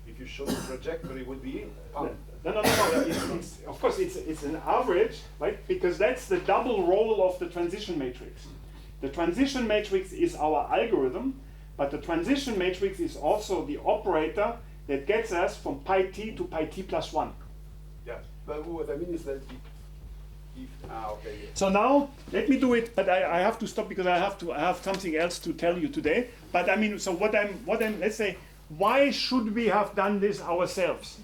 If you show the trajectory, it would be No. Of course, it's an average, right? Because that's the double role of the transition matrix. The transition matrix is our algorithm, but the transition matrix is also the operator that gets us from pi t to pi t plus 1. Yeah, but what I mean is that okay. Yeah. So now let me do it, but I have to stop because I have something else to tell you today. But I mean, so what I'm let's say, why should we have done this ourselves?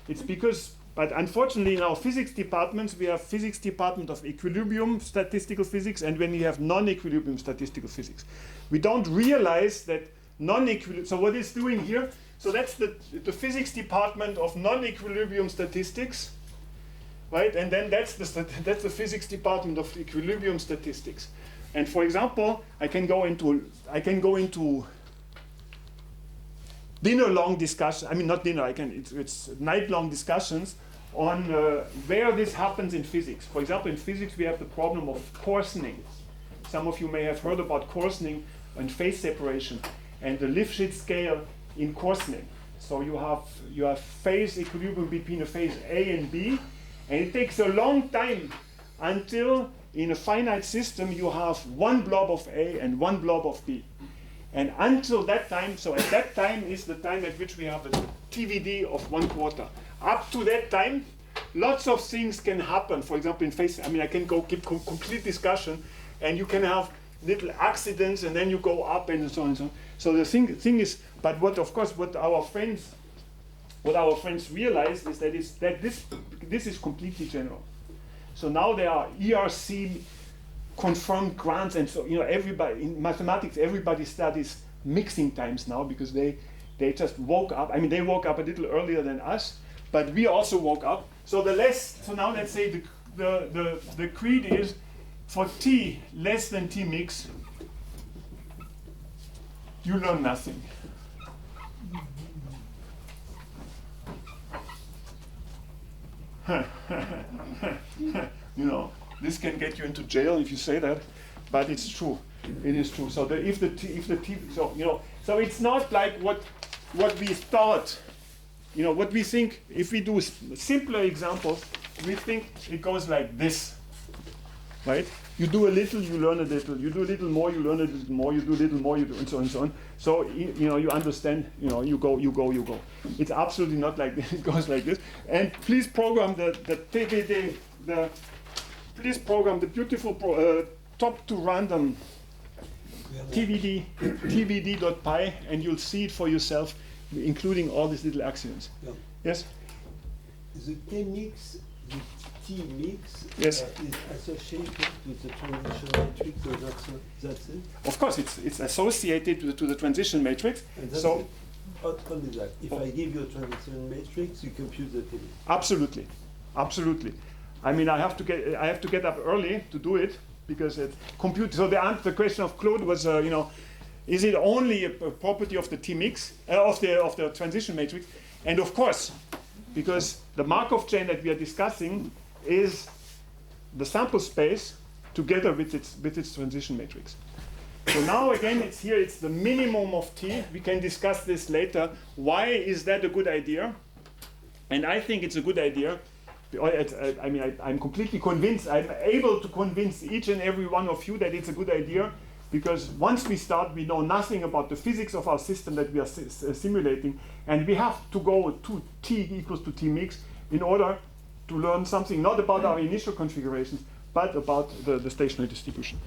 It's because But unfortunately, in our physics departments, we have physics department of equilibrium statistical physics, and when we have non-equilibrium statistical physics. We don't realize that non-equilibrium, so what it's doing here, so that's the physics department of non-equilibrium statistics, right? And then that's the physics department of equilibrium statistics. And for example, I can go into dinner-long discussion. I mean, not dinner. It's night-long discussions on where this happens in physics. For example, in physics, we have the problem of coarsening. Some of you may have heard about coarsening and phase separation and the Lifshitz scale in coarsening. So you have phase equilibrium between a phase A and B, and it takes a long time until in a finite system you have one blob of A and one blob of B. And until that time, so at that time is the time at which we have a TVD of 1/4. Up to that time, lots of things can happen. For example, in phase, I mean, I can go keep complete discussion, and you can have little accidents, and then you go up and so on and so on. So the thing is, but what our friends realize is that this is completely general. So now there are ERC confirmed grants, and so everybody in mathematics, everybody studies mixing times now because they just woke up. I mean, they woke up a little earlier than us, but we also woke up. So now let's say the creed is for t less than t mix, you learn nothing. This can get you into jail if you say that, but it's true. It is true. So so it's not like what we thought. What we think. If we do simpler examples, we think it goes like this, right? You do a little, you learn a little. You do a little more, you learn a little more. You do a little more, you do, and so on and so on. So you understand. You go. It's absolutely not like this. It goes like this. And please program Please program the beautiful top to random tvd.py, and you'll see it for yourself, including all these little accidents. Yeah. Yes? The K-mix, the T-mix, yes. Is associated with the transition matrix, so that's it? Of course, it's associated to the transition matrix. And that's so it. Not only that, if I give you a transition matrix, you compute the T-mix. Absolutely. I mean, I have to get up early to do it because it's compute. So the question of Claude was, is it only a property of the T-mix of the transition matrix? And of course, because the Markov chain that we are discussing is the sample space together with its transition matrix. So now again, it's the minimum of T. We can discuss this later. Why is that a good idea? And I think it's a good idea. I mean, I'm completely convinced. I'm able to convince each and every one of you that it's a good idea, because once we start, we know nothing about the physics of our system that we are simulating, and we have to go to T equals to T mix in order to learn something not about our initial configurations, but about the stationary distribution.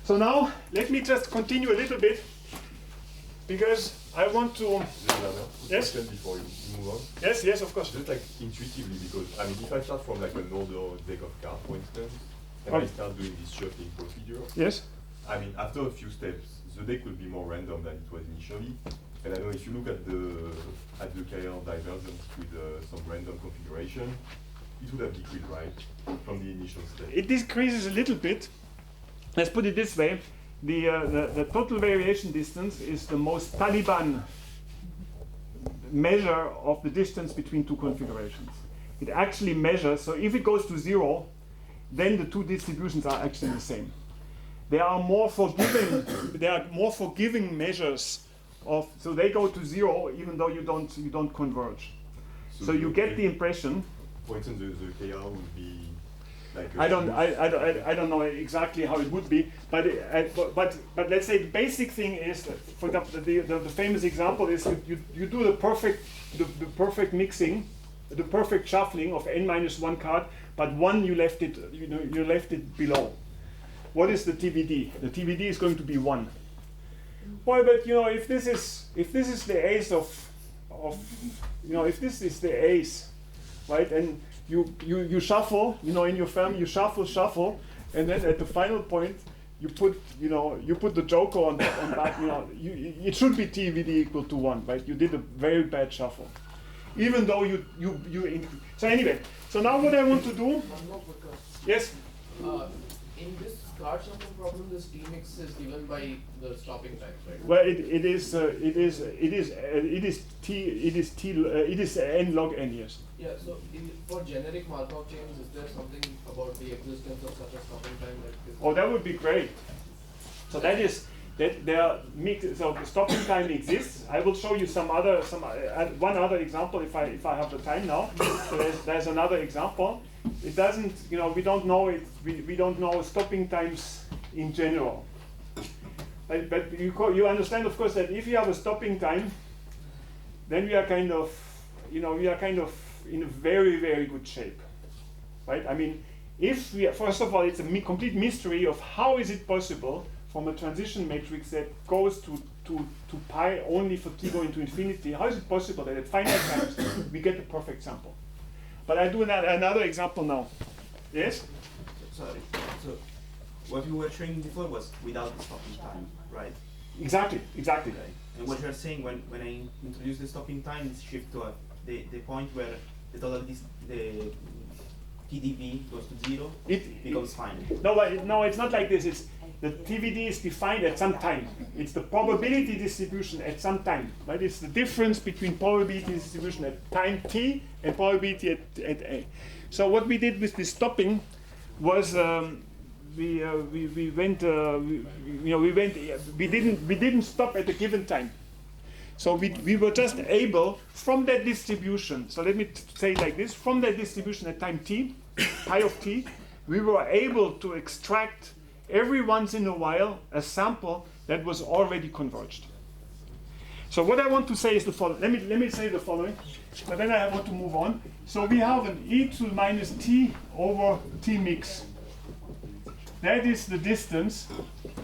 So now, let me just continue a little bit, because I want to... Yes? Before you move on. Yes, of course. Just like intuitively, because I mean, if I start from like an older deck of cards, for instance, and I start doing this shuffling procedure, yes. I mean, after a few steps, the deck will be more random than it was initially. And I know if you look at the KL divergence with some random configuration, it would have decreased, right, from the initial state. It decreases a little bit. Let's put it this way. The total variation distance is the most Taliban measure of the distance between two configurations. It actually measures, so if it goes to 0, then the two distributions are actually the same. There are more forgiving measures of, so they go to 0 even though you don't converge. So you get the impression. For instance, the KR would be like I don't know exactly how it would be, but let's say the basic thing is that, for example, the famous example is you do the perfect mixing, the perfect shuffling of n-1 card, but one you left it below. What is the TVD? The TVD is going to be 1. Well, but if this is the ace of if this is the ace right? And you shuffle, in your family, you shuffle, and then at the final point, you put the joker on back, it should be TVD equal to 1, right? You did a very bad shuffle. Even though so anyway, so now what I want to do, One more quick question. yes? In this card shuffle problem, this T mix is given by the stopping times, right? Well, it is n log n, yes. Yeah. So for generic Markov chains, is there something about the existence of such a stopping time that is? Oh, that would be great. So so the stopping time exists. I will show you one other example if I have the time now. So there's another example. It doesn't, we don't know it. We don't know stopping times in general. But you understand, of course, that if you have a stopping time, then we are kind of in a very, very good shape, right? I mean, first of all, it's a complete mystery of how is it possible from a transition matrix that goes to pi only for t going to infinity, how is it possible that at finite times we get the perfect sample? But I do another example now. Yes? Sorry. So what you were showing before was without the stopping time, right? Exactly. Okay. And what you're saying when I introduce the stopping time is shift to the point where the total the TDV goes to 0, it becomes finite. No, it's not like this. The TVD is defined at some time. It's the probability distribution at some time, right? It's the difference between probability distribution at time t and probability at a. So what we did with this stopping was we didn't stop at a given time. So we were just able from that distribution. So let me say it like this: from that distribution at time t, pi of t, we were able to extract every once in a while a sample that was already converged. So what I want to say is the following. Let me say the following, but then I want to move on. So we have an e to the minus t over t mix. That is the distance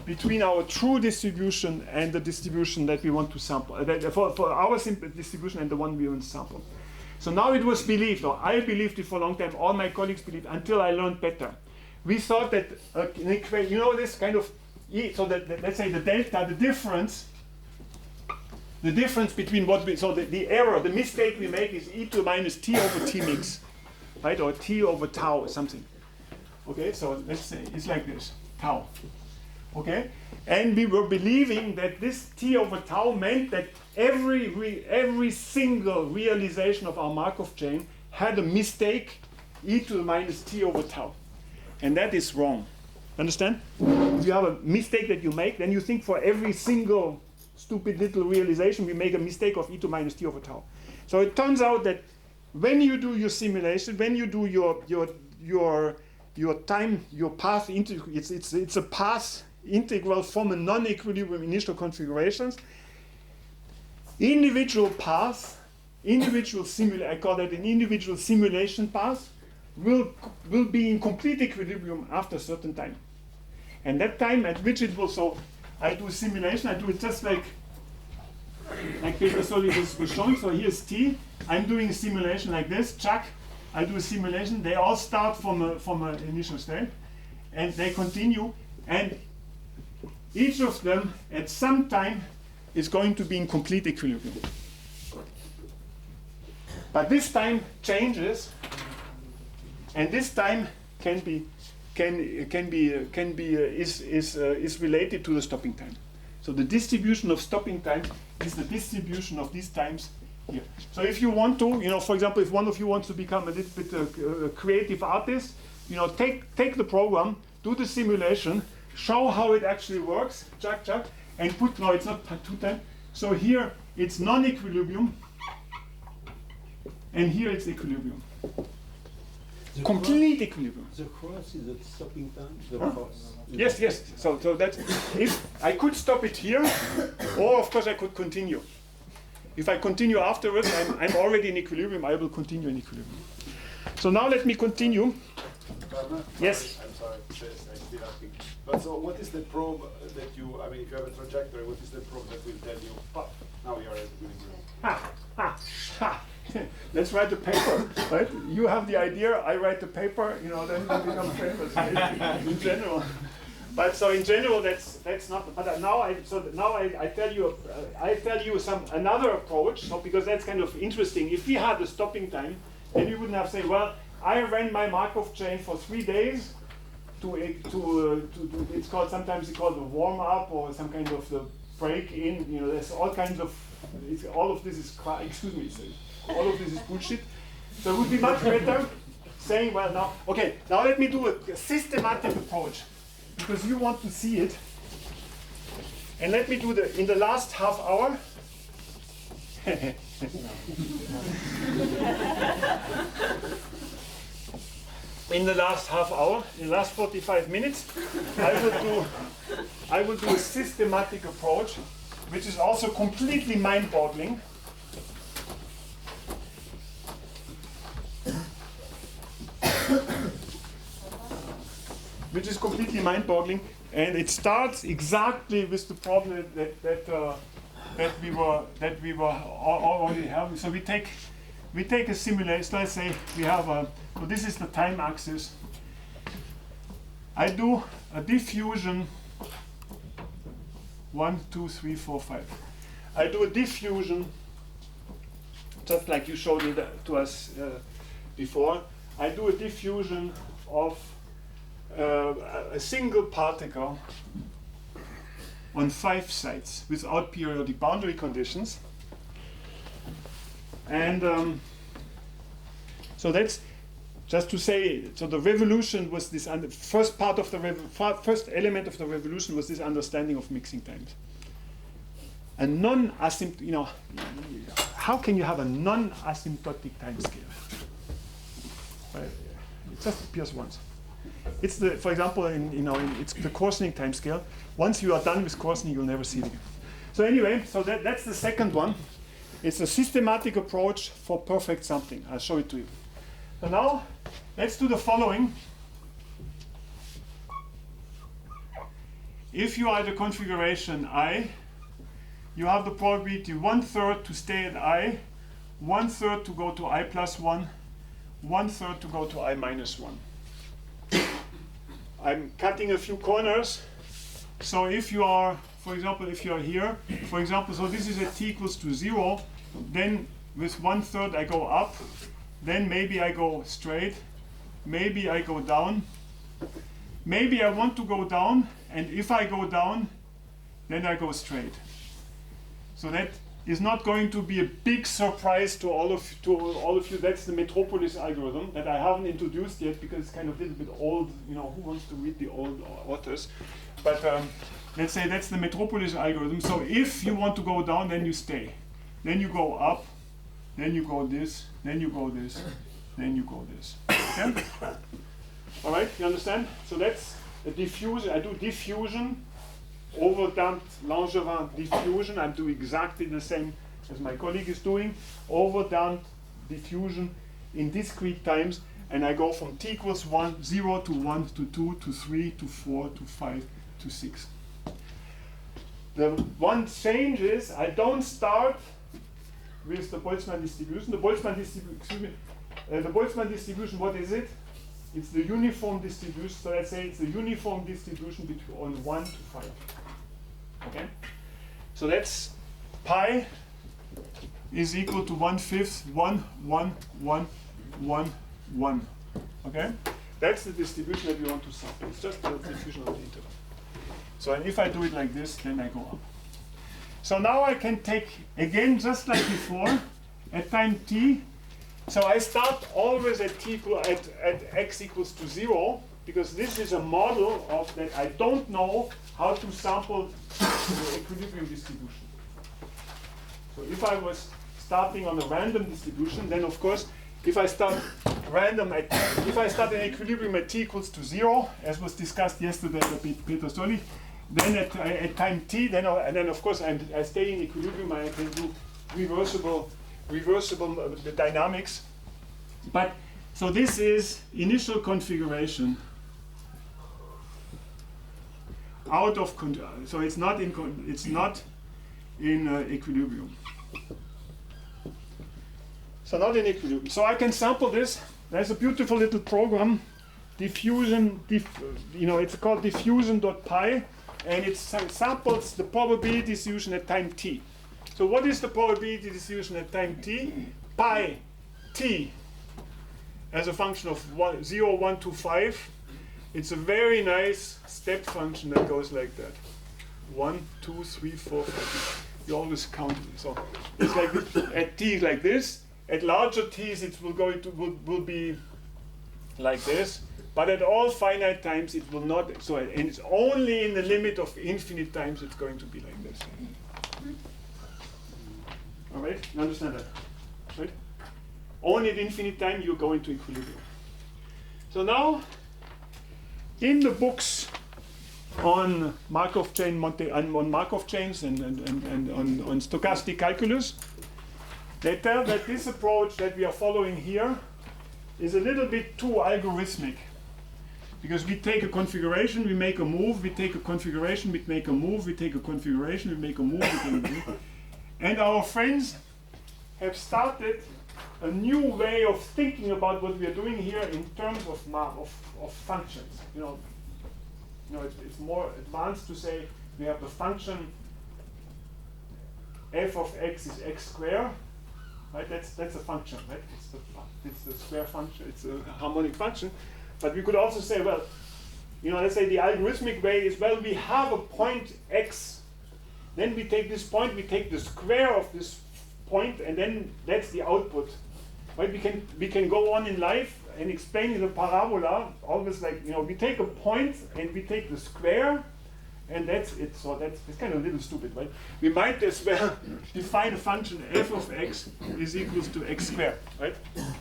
between our true distribution and the distribution that we want to sample. For our simple distribution and the one we want to sample. So now it was believed, or I believed it for a long time, all my colleagues believed, until I learned better. We thought that an equation, this kind of e, so that let's say the delta, the difference between what the error, the mistake we make is e to the minus t over t mix, right, or t over tau or something. Okay, so let's say it's like this, tau. Okay, and we were believing that this t over tau meant that every single realization of our Markov chain had a mistake e to the minus t over tau. And that is wrong. Understand? If you have a mistake that you make, then you think for every single stupid little realization we make a mistake of e to minus t over tau. So it turns out that when you do your simulation, when you do your time, your path integral, it's a path integral from a non-equilibrium initial configurations. Individual paths, I call that an individual simulation path, will be in complete equilibrium after a certain time. And that time at which it will, so I do simulation, I do it just like Peter Solly was showing. So here's t, I'm doing a simulation like this, Chuck, I do a simulation, they all start from an initial state, and they continue, and each of them at some time is going to be in complete equilibrium. But this time changes, and this time is related to the stopping time. So the distribution of stopping time is the distribution of these times here. So if you want to, for example, if one of you wants to become a little bit a creative artist, take the program, do the simulation, show how it actually works, Chuck, and put, no, it's not 2 times. So here it's non-equilibrium, and here it's equilibrium. Complete equilibrium. The cross is the stopping time? The Huh? cross? Yes. So that's, if I could stop it here, or of course I could continue. If I continue afterwards, I'm already in equilibrium, I will continue in equilibrium. So now let me continue. Yes? I'm sorry, I'm still asking. But so what is the probe that if you have a trajectory, what is the probe that will tell you, now you are at equilibrium? let's write the paper, right? You have the idea, I write the paper, you know, then we become famous, right? In general. But so in general, that's not. But now I tell you another approach. So because that's kind of interesting. If we had the stopping time, then you wouldn't have say, well, I ran my Markov chain for 3 days. It's called sometimes it's called a warm up or some kind of the break in. You know, there's all kinds of. All of this is all of this is bullshit. So it would be much better saying, well, now let me do a systematic approach. Because you want to see it. And let me do in the last half hour. In the last half hour, in the last 45 minutes, I will do a systematic approach, which is also completely mind-boggling. Which is completely mind-boggling, and it starts exactly with the problem that we were already having. So we take a simulation. Let's say we have so this is the time axis. I do a diffusion 1, 2, 3, 4, 5. I do a diffusion just like you showed it to us before. I do a diffusion of a single particle on 5 sites without periodic boundary conditions. And so that's just to say, so the revolution was this, first part of the first element of the revolution was this understanding of mixing times. A non-asymptotic, you know, how can you have a non-asymptotic time scale? It just appears once. It's the, for example, it's the coarsening time scale. Once you are done with coarsening, you'll never see it again. So anyway, so that's the second one. It's a systematic approach for perfect sampling. I'll show it to you. So now, let's do the following. If you are at a configuration I, you have the probability 1/3 to stay at I, 1/3 to go to I plus 1, 1/3 to go to I minus 1. I'm cutting a few corners. So if you are, for example, if you are here, for example, so this is at t equals to 0, then with 1/3 I go up, then maybe I go straight, maybe I go down, maybe I want to go down, and if I go down, then I go straight. So that is not going to be a big surprise to all of you. That's the Metropolis algorithm that I haven't introduced yet because it's kind of a little bit old. You know, who wants to read the old authors? But let's say that's the Metropolis algorithm. So if you want to go down, then you stay. Then you go up, then you go this, then you go this, then you go this. Okay? All right, you understand? So that's a diffusion. I do diffusion. Overdamped Langevin diffusion. I do exactly the same as my colleague is doing. Overdamped diffusion in discrete times, and I go from t equals 0 to 1 to 2 to 3 to 4 to 5 to 6. The one change is I don't start with the Boltzmann distribution. The Boltzmann distribution, what is it? It's the uniform distribution. So let's say it's the uniform distribution between on 1 to 5. Okay? So that's pi is equal to 1/5, 1, 1, 1, 1, 1. Okay? That's the distribution that we want to sample. It's just the diffusion of the interval. So and if I do it like this, then I go up. So now I can take, again, just like before, at time t. So I start always at x equals to 0, because this is a model of that I don't know how to sample the equilibrium distribution. So if I was starting on a random distribution, then of course, if I start an equilibrium at t equals to 0, as was discussed yesterday by Peter Solly, then at time t, then of course I stay in equilibrium. I can do reversible dynamics. But so this is initial configuration out of so it's not in equilibrium. So not in equilibrium. So I can sample this. There's a beautiful little program, diffusion, it's called diffusion.py, and it samples the probability distribution at time t. So what is the probability distribution at time t? Pi t as a function of 0, 1 to 5. It's a very nice step function that goes like that. 1, 2, 3, 4, 5. You always count it. So it's like at t like this. At larger t's it will be like this. But at all finite times it will not. So and it's only in the limit of infinite times it's going to be like this. All right, you understand that, right? Only at infinite time you go into equilibrium. So now, in the books on Markov chain on Markov chains and on stochastic calculus, they tell that this approach that we are following here is a little bit too algorithmic. Because we take a configuration, we make a move, we take a configuration, we make a move, we take a configuration, we make a move, we take a move. And our friends have started a new way of thinking about what we are doing here in terms of functions. It's more advanced to say we have the function f of x is x squared, right? That's a function, right? It's the square function. It's a harmonic function. But we could also say, well, let's say the algorithmic way is, well, we have a point x. Then we take this point, we take the square of this point, and then that's the output. Right? We can go on in life and explain in a parabola, always like, we take a point and we take the square, and that's it. So it's kind of a little stupid, right? We might as well define a function f of x is equals to x squared, right?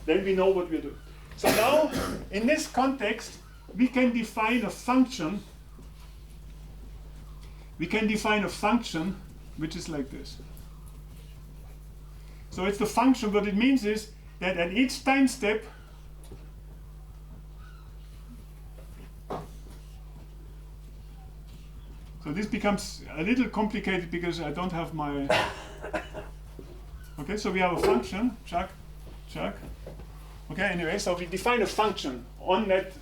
Then we know what we're doing. So now, in this context, we can define a function. We can define a function which is like this. So it's the function. What it means is that at each time step, so this becomes a little complicated because I don't have my. Okay, so we have a function, check. Okay, anyway, so we define a function on that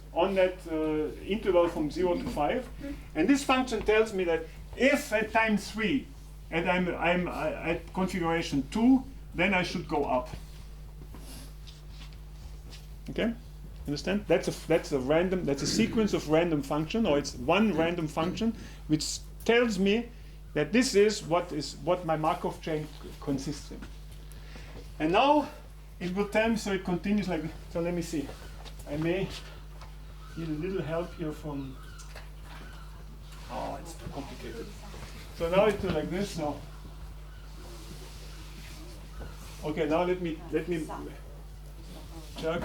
interval from 0 to 5, and this function tells me that if at time 3 and I'm at configuration 2, then I should go up. Okay, understand? That's a sequence of random function, or it's one random function which tells me that this is what my Markov chain consists in. And now it will tell me, so it continues like, so let me see. I may need a little help here from, it's too complicated. So now it's like this now. Okay, now let me check.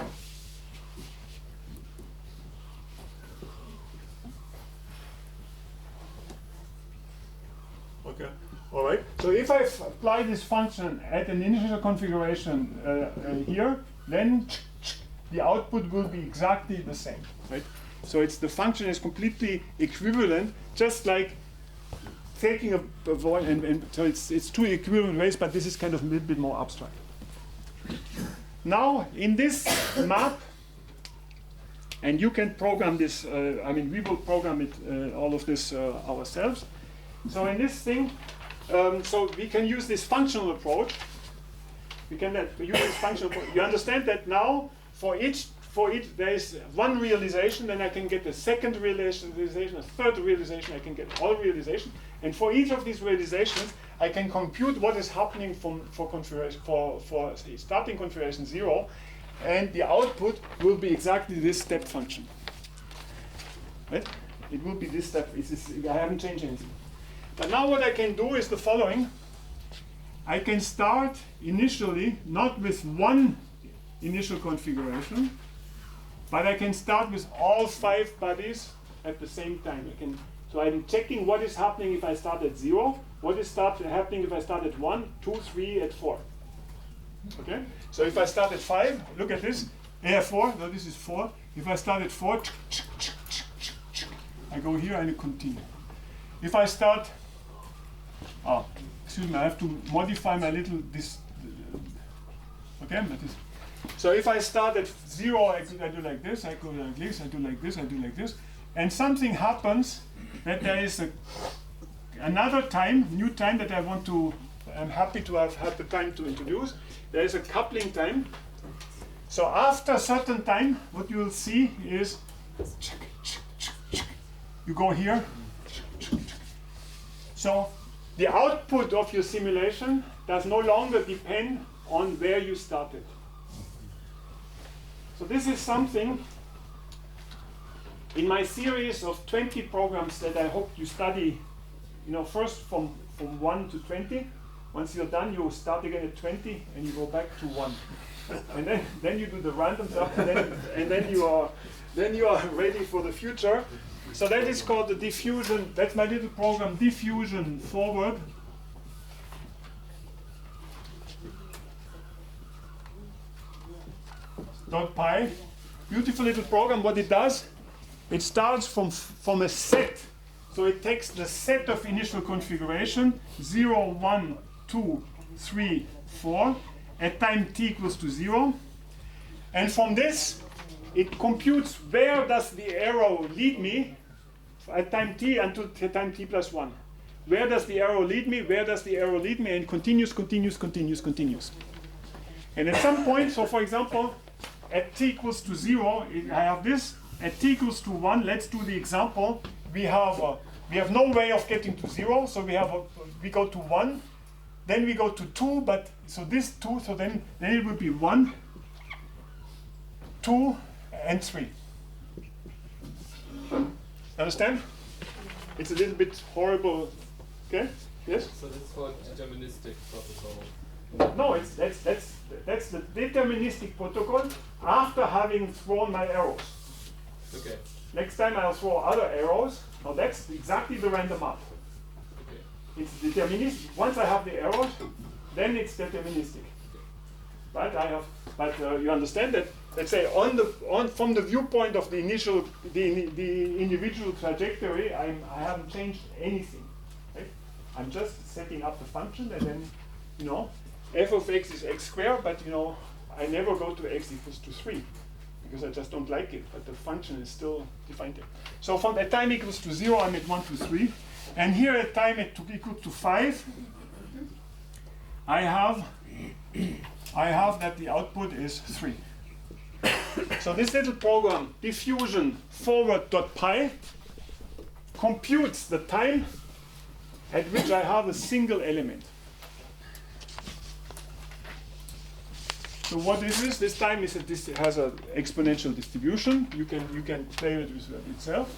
Okay, all right. So if I apply this function at an initial configuration here, then the output will be exactly the same, right? So the function is completely equivalent, just like taking a void, and so it's two equivalent ways, but this is kind of a little bit more abstract. Now, in this map, and you can program this, we will program it, all of this ourselves. So in this thing, so we can use this functional approach. We can use this functional approach. You understand that now for each there is one realization, then I can get a second realization, a third realization, I can get all realization. And for each of these realizations, I can compute what is happening for configuration for starting configuration 0, and the output will be exactly this step function. Right? It will be this step. I haven't changed anything. But now what I can do is the following. I can start initially not with one initial configuration, but I can start with all 5 bodies at the same time. So I'm checking what is happening if I start at 0, what is happening if I start at 1, 2, 3, at 4. Okay? So if I start at 5, look at this. 4, no, this is 4. If I start at 4, I go here and I continue. If I start, excuse me, I have to modify my little, Okay, so if I start at 0, I do like this, I go like this, I do like this, I do like this, and something happens that there is another time, new time that I'm happy to have had the time to introduce. There is a coupling time. So after a certain time, what you will see is you go here. So the output of your simulation does no longer depend on where you started. So this is something in my series of 20 programs that I hope you study, first from 1 to 20. Once you're done, you start again at 20 and you go back to 1. And then you do the random stuff, and then you are ready for the future. So that is called the diffusion. That's my little program, diffusion forward. .py. Beautiful little program. What it does, it starts from a set. So it takes the set of initial configuration 0, 1, 2, 3, 4 at time t equals to 0. And from this, it computes where does the arrow lead me at time t until time t plus 1. Where does the arrow lead me? Where does the arrow lead me? And continues. And at some point, so for example, at t equals to 0, I have this. At t equals to 1, let's do the example. We have no way of getting to 0, so we go to 1. Then we go to 2, so this 2, so then it would be 1, 2, and 3. Understand? It's a little bit horrible. Okay? Yes? So that's called deterministic protocol. No, that's the deterministic protocol after having thrown my arrows. Okay. Next time I'll throw other arrows. Now that's exactly the random up. Okay. It's deterministic. Once I have the arrows, then it's deterministic. Right? You understand that. Let's say from the viewpoint of the individual trajectory, I haven't changed anything. Right? I'm just setting up the function, and then f of x is x squared, but I never go to x equals to 3 because I just don't like it, but the function is still defined here. So from at time equals to 0, I'm at 1 to 3, and here at time equal to 5, I have that the output is 3. So this little program, diffusion forward.py, computes the time at which I have a single element. So what is this? This time has an exponential distribution. You can play it with itself,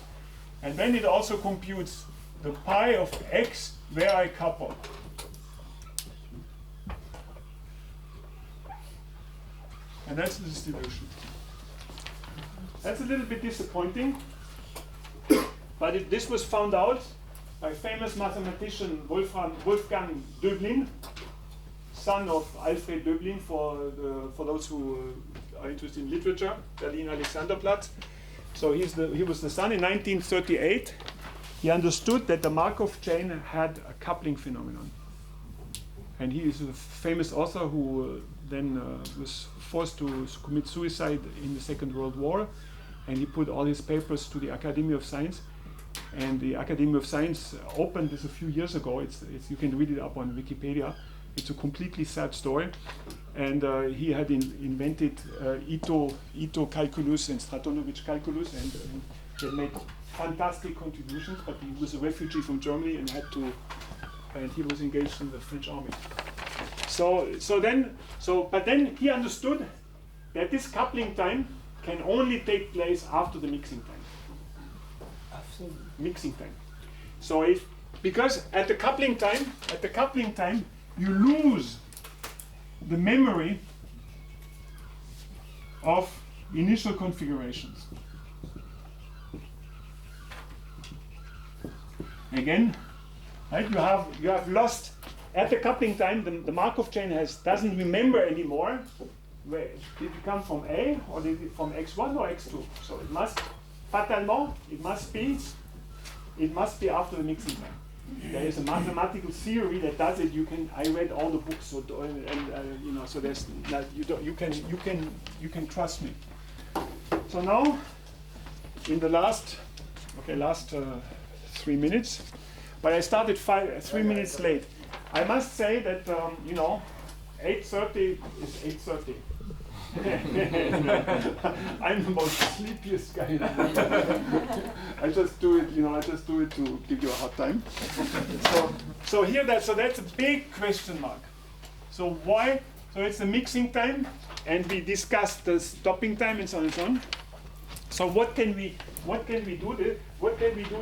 and then it also computes the pi of x where I couple. And that's the distribution. That's a little bit disappointing, but this was found out by famous mathematician Wolfgang Döblin, son of Alfred Döblin, for those who are interested in literature, Berlin Alexanderplatz. So he was the son. In 1938, he understood that the Markov chain had a coupling phenomenon. And he is a famous author who then was forced to commit suicide in the Second World War. And he put all his papers to the Academy of Science. And the Academy of Science opened this a few years ago. You can read it up on Wikipedia. It's a completely sad story. And he had invented Ito calculus and Stratonovich calculus, and he had made fantastic contributions, but he was a refugee from Germany and he was engaged in the French army. But then he understood that this coupling time can only take place after the mixing time. After mixing time. So because at the coupling time, you lose the memory of initial configurations. Again, right? You have lost at the coupling time. The Markov chain doesn't remember anymore. Where did it come from A, or did it from x1 or x2? So it must fatalement it must be after the mixing time. There is a mathematical theory that does it. I read all the books, so so there's you can trust me. So now, in the last 3 minutes, but I started 3 minutes late. I must say that 8:30 is 8:30. I'm the most sleepiest guy. I just do it, to give you a hard time. So that's a big question mark. So why? So it's the mixing time, and we discussed the stopping time and so on and so on. So what can we do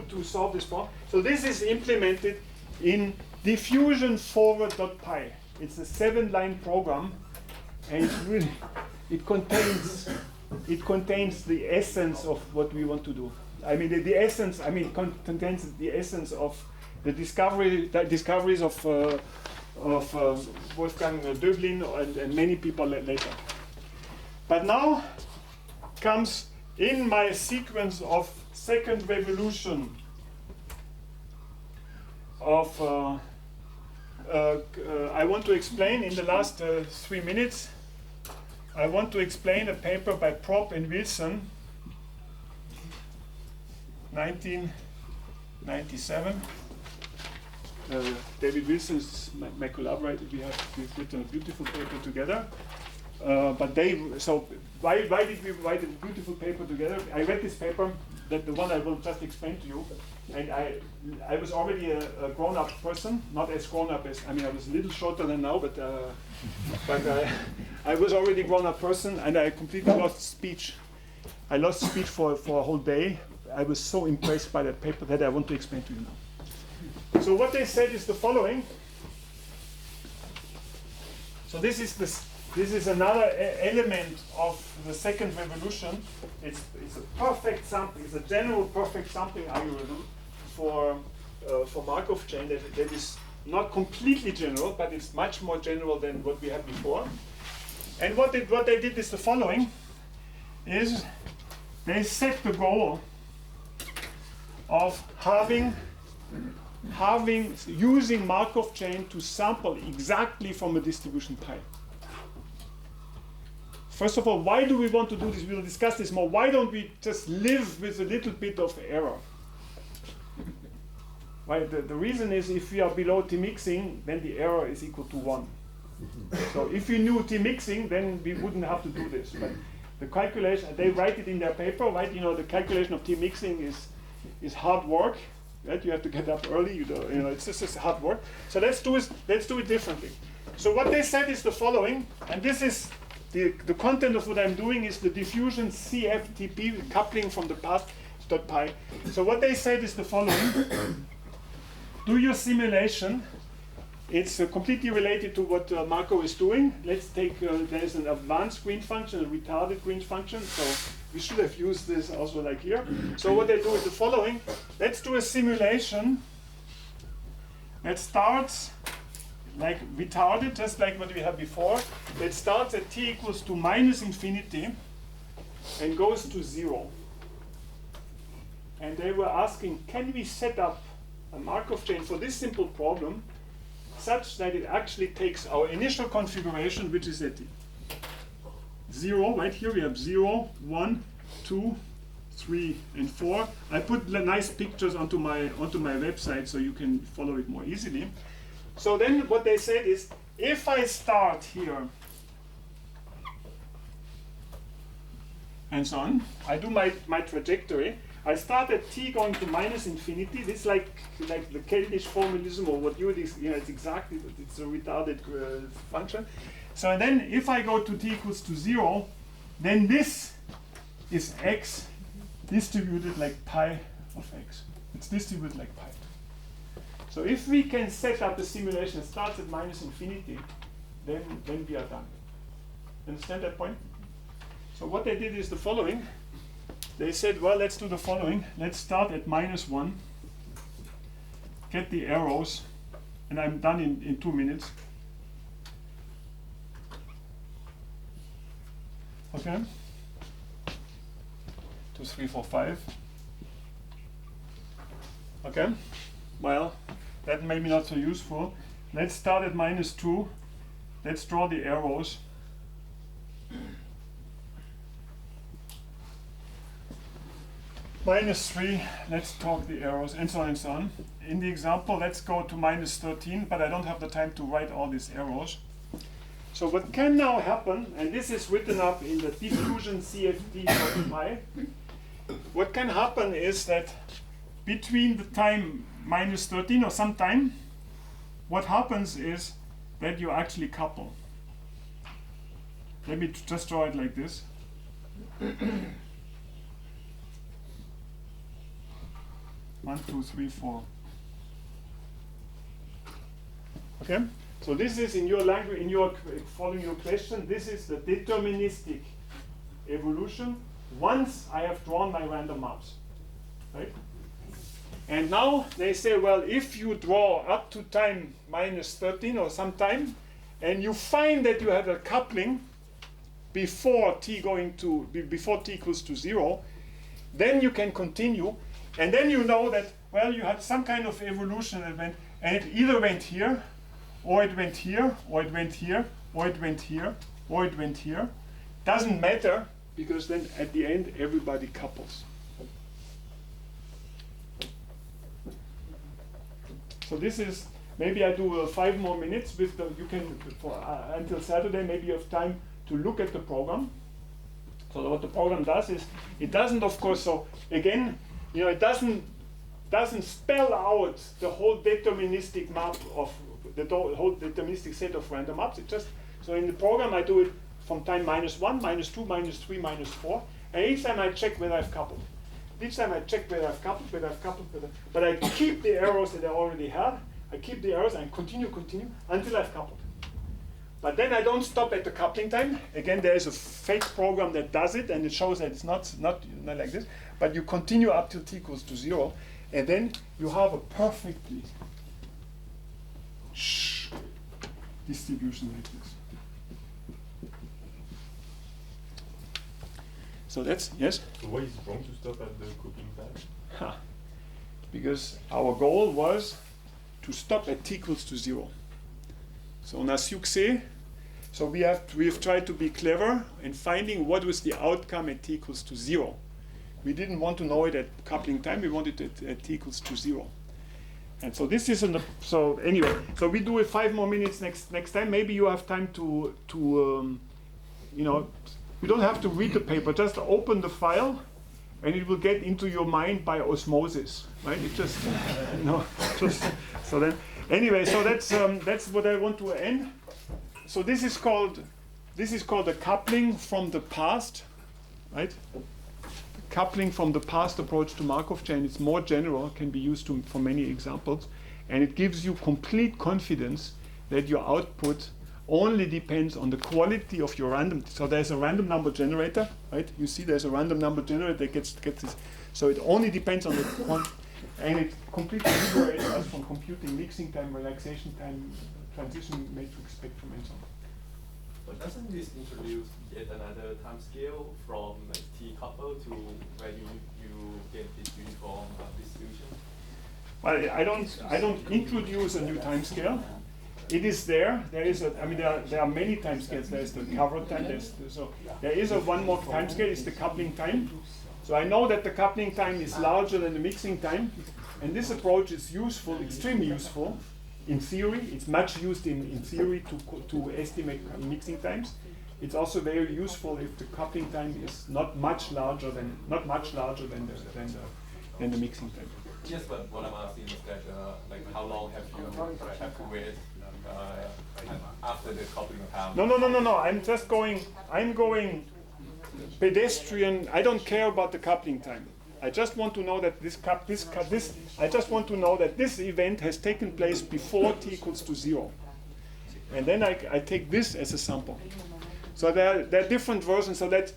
to solve this problem? So this is implemented in diffusion forward.py. It's a 7-line program, and it contains the essence of what we want to do. I mean, contains the essence of the discoveries of Wolfgang Döblin and many people later. But now comes in my sequence of second revolution of I want to explain in the last 3 minutes. I want to explain a paper by Prop and Wilson, 1997. David Wilson is my collaborator. We've written a beautiful paper together. Why did we write a beautiful paper together? I read this paper, that the one I will just explain to you, and I was already a grown-up person, not as grown-up as, I was a little shorter than now, but I was already a grown-up person, and I completely lost speech. I lost speech for a whole day. I was so impressed by that paper that I want to explain to you now. So what they said is the following. So this is another element of the second revolution. It's a perfect sampling. It's a general perfect sampling algorithm for Markov chain that is not completely general, but it's much more general than what we had before. And what they did is the following: is they set the goal of using Markov chain to sample exactly from a distribution pi. First of all, why do we want to do this? We'll discuss this more. Why don't we just live with a little bit of error? Right? The reason is if we are below T-mixing, then the error is equal to 1. So if we knew T-mixing, then we wouldn't have to do this. But the calculation, they write it in their paper, right? The calculation of T-mixing is hard work. Right? You have to get up early. It's just hard work. So let's do it differently. So what they said is the following, and this is the content of what I'm doing is the diffusion CFTP coupling from the past.py. So what they said is the following: do your simulation. It's completely related to what Marco is doing. Let's take there's an advanced green function, a retarded green function. So we should have used this also like here. So what they do is the following. Let's do a simulation that starts like retarded, just like what we had before. It starts at t equals to -infinity and goes to 0. And they were asking, can we set up a Markov chain for this simple problem such that it actually takes our initial configuration, which is at 0, right here we have 0, 1, 2, 3, and 4. I put nice pictures onto my website so you can follow it more easily. So then what they said is, if I start here and so on, I do my trajectory. I start at t going to -infinity. This is like the Keltish formalism or what it's exactly, it's a retarded function. So then if I go to t equals to 0, then this is x distributed like pi of x. It's distributed like pi. So if we can set up a simulation that starts at -infinity, then we are done. Understand that point? So what they did is the following. They said, well, let's do the following. Let's start at -1, get the arrows, and I'm done in 2 minutes. Okay? 2, 3, 4, 5. Okay? Well, that may be not so useful. Let's start at -2. Let's draw the arrows. -3, let's talk the arrows, and so on and so on. In the example, let's go to -13, but I don't have the time to write all these arrows. So what can now happen, and this is written up in the diffusion CFT pi, what can happen is that between the time -13 or some time, what happens is that you actually couple. Let me just draw it like this. 1, 2, 3, 4. Okay? So this is in your language, in your following your question, this is the deterministic evolution once I have drawn my random maps. Right? And now they say, well, if you draw up to time -13 or some time, and you find that you have a coupling before t before t equals to 0, then you can continue, and then you know that, well, you had some kind of evolution event, and it either went here, or it went here, or it went here, or it went here, or it went here. Doesn't matter, because then at the end everybody couples. So this is, maybe I do 5 more minutes with the, you can, until Saturday, maybe you have time to look at the program. So what the program does is, it doesn't, of course, so again, you know, it doesn't spell out the whole deterministic map of the whole deterministic set of random maps. It just, so in the program I do it from time -1, -2, -3, -4, and each time I check whether I've coupled. Each time I check whether I've coupled, but I keep the arrows that I already had. I keep the arrows and continue until I've coupled. But then I don't stop at the coupling time. Again, there is a fake program that does it, and it shows that it's not like this. But you continue up till t equals to 0, and then you have a perfectly distribution like this. So that's, yes? So why is it wrong to stop at the coupling time? Because our goal was to stop at t equals to 0. So on a succès, so we have tried to be clever in finding what was the outcome at t equals to 0. We didn't want to know it at coupling time, we wanted it at t equals to 0. And so this is so anyway, so we do it 5 more minutes next time. Maybe you have time to you know, you don't have to read the paper, just open the file and it will get into your mind by osmosis, right? It just, you know, just, so then, anyway, so that's what I want to end. So this is called a coupling from the past, right? Coupling from the past approach to Markov chain. It's more general, can be used for many examples, and it gives you complete confidence that your output only depends on the quality of your random. So there's a random number generator, right? You see there's a random number generator that gets this. So it only depends on the and it completely liberates us from computing mixing time, relaxation time, transition matrix spectrum, and so on. But doesn't this introduce yet another time scale from T couple to where you get this uniform distribution? Well, I don't introduce a new time scale. It is there. There is a. I mean, there are many time scales. There's the cover time. There is one more time scale. It's the coupling time. So I know that the coupling time is larger than the mixing time, and this approach is useful, extremely useful. In theory, it's much used in theory to estimate mixing times. It's also very useful if the coupling time is not much larger than the mixing time. Yes, but what I'm asking is that like how long have to wait after the coupling time? No. I'm going pedestrian. I don't care about the coupling time. I just want to know that I just want to know that this event has taken place before t equals to 0, and then I take this as a sample. So there are different versions. So let's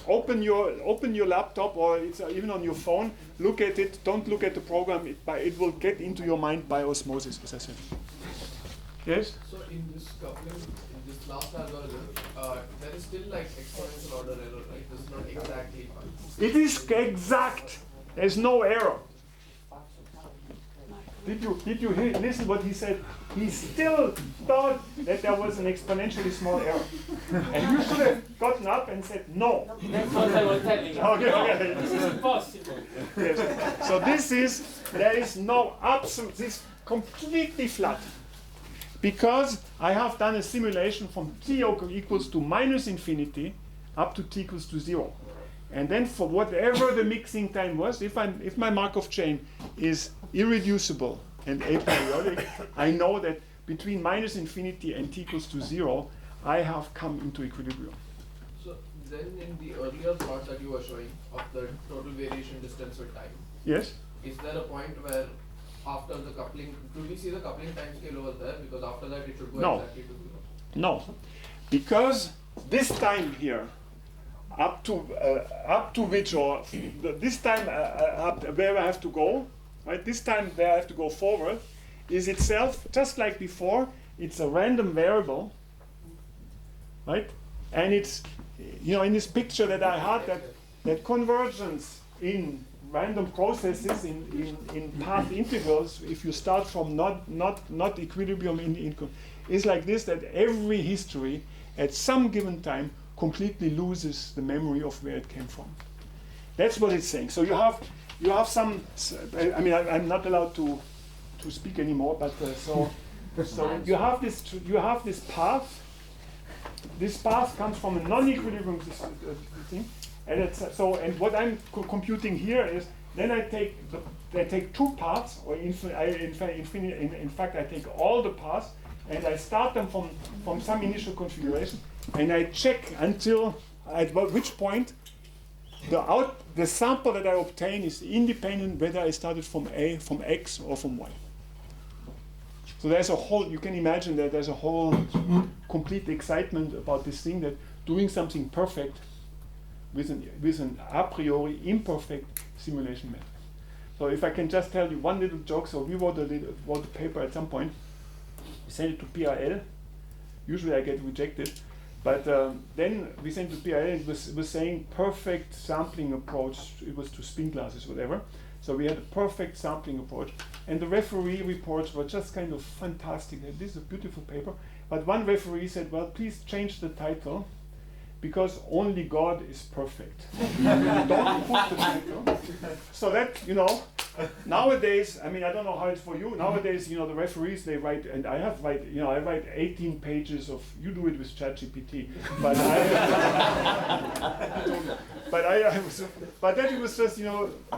open your laptop, or it's even on your phone. Look at it. Don't look at the program. It will get into your mind by osmosis, as I said. Yes. So in this coupling, in this last algorithm, there is still like exponential order error, right? This is not exactly. It is exact. There's no error. Did you listen what he said? He still thought that there was an exponentially small error. And you should have gotten up and said no. That's what I was telling you. Okay, No, okay. this is impossible. Yes. So there is no absolute, this is completely flat. Because I have done a simulation from t equals to minus infinity up to t equals to 0. And then for whatever the mixing time was, if my Markov chain is irreducible and aperiodic, I know that between minus infinity and t equals to 0, I have come into equilibrium. So then in the earlier plot that you were showing of the total variation distance with time, Yes? is there a point where after the coupling, do we see the coupling time scale over there? Because after that it should go No. exactly to 0. No. Because this time here, up to which, or this time up where I have to go, right? This time where I have to go forward is itself, just like before, it's a random variable, right? And it's, in this picture that I had, that convergence in random processes in path integrals, if you start from not equilibrium is like this, that every history at some given time completely loses the memory of where it came from. That's what it's saying. So you have some. I mean, I'm not allowed to speak anymore. But so you have this path. This path comes from a non-equilibrium thing, and and what I'm computing here is then I take two paths, or in fact I take all the paths, and I start them from some initial configuration. And I check until at which point the sample that I obtain is independent whether I started from X or from Y. So there's a whole, you can imagine that there's a whole complete excitement about this thing, that doing something perfect with an a priori imperfect simulation method. So if I can just tell you one little joke, so we wrote a paper at some point, we sent it to PRL. Usually I get rejected. But then we sent to PRL, it was saying perfect sampling approach, it was to spin glasses, whatever. So we had a perfect sampling approach. And the referee reports were just kind of fantastic. This is a beautiful paper. But one referee said, well, please change the title, because only God is perfect. Don't put the title. So that, nowadays, I mean, I don't know how it's for you. Nowadays, the referees, they write, and I write 18 pages of, you do it with ChatGPT, but but then it was just,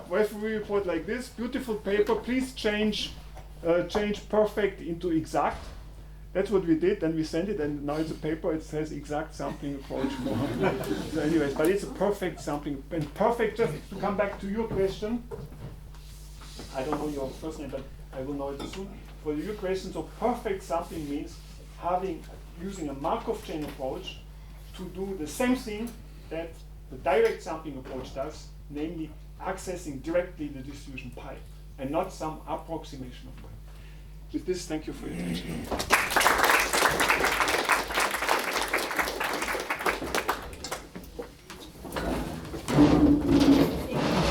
referee report like this, beautiful paper, please change perfect into exact. That's what we did, and we sent it, and now it's a paper, it says exact sampling approach. So anyways, but it's a perfect sampling, and perfect, just to come back to your question, I don't know your first name, but I will know it soon. For your question, so perfect sampling means using a Markov chain approach to do the same thing that the direct sampling approach does, namely accessing directly the distribution pi, and not some approximation of pi. With this, thank you for your attention.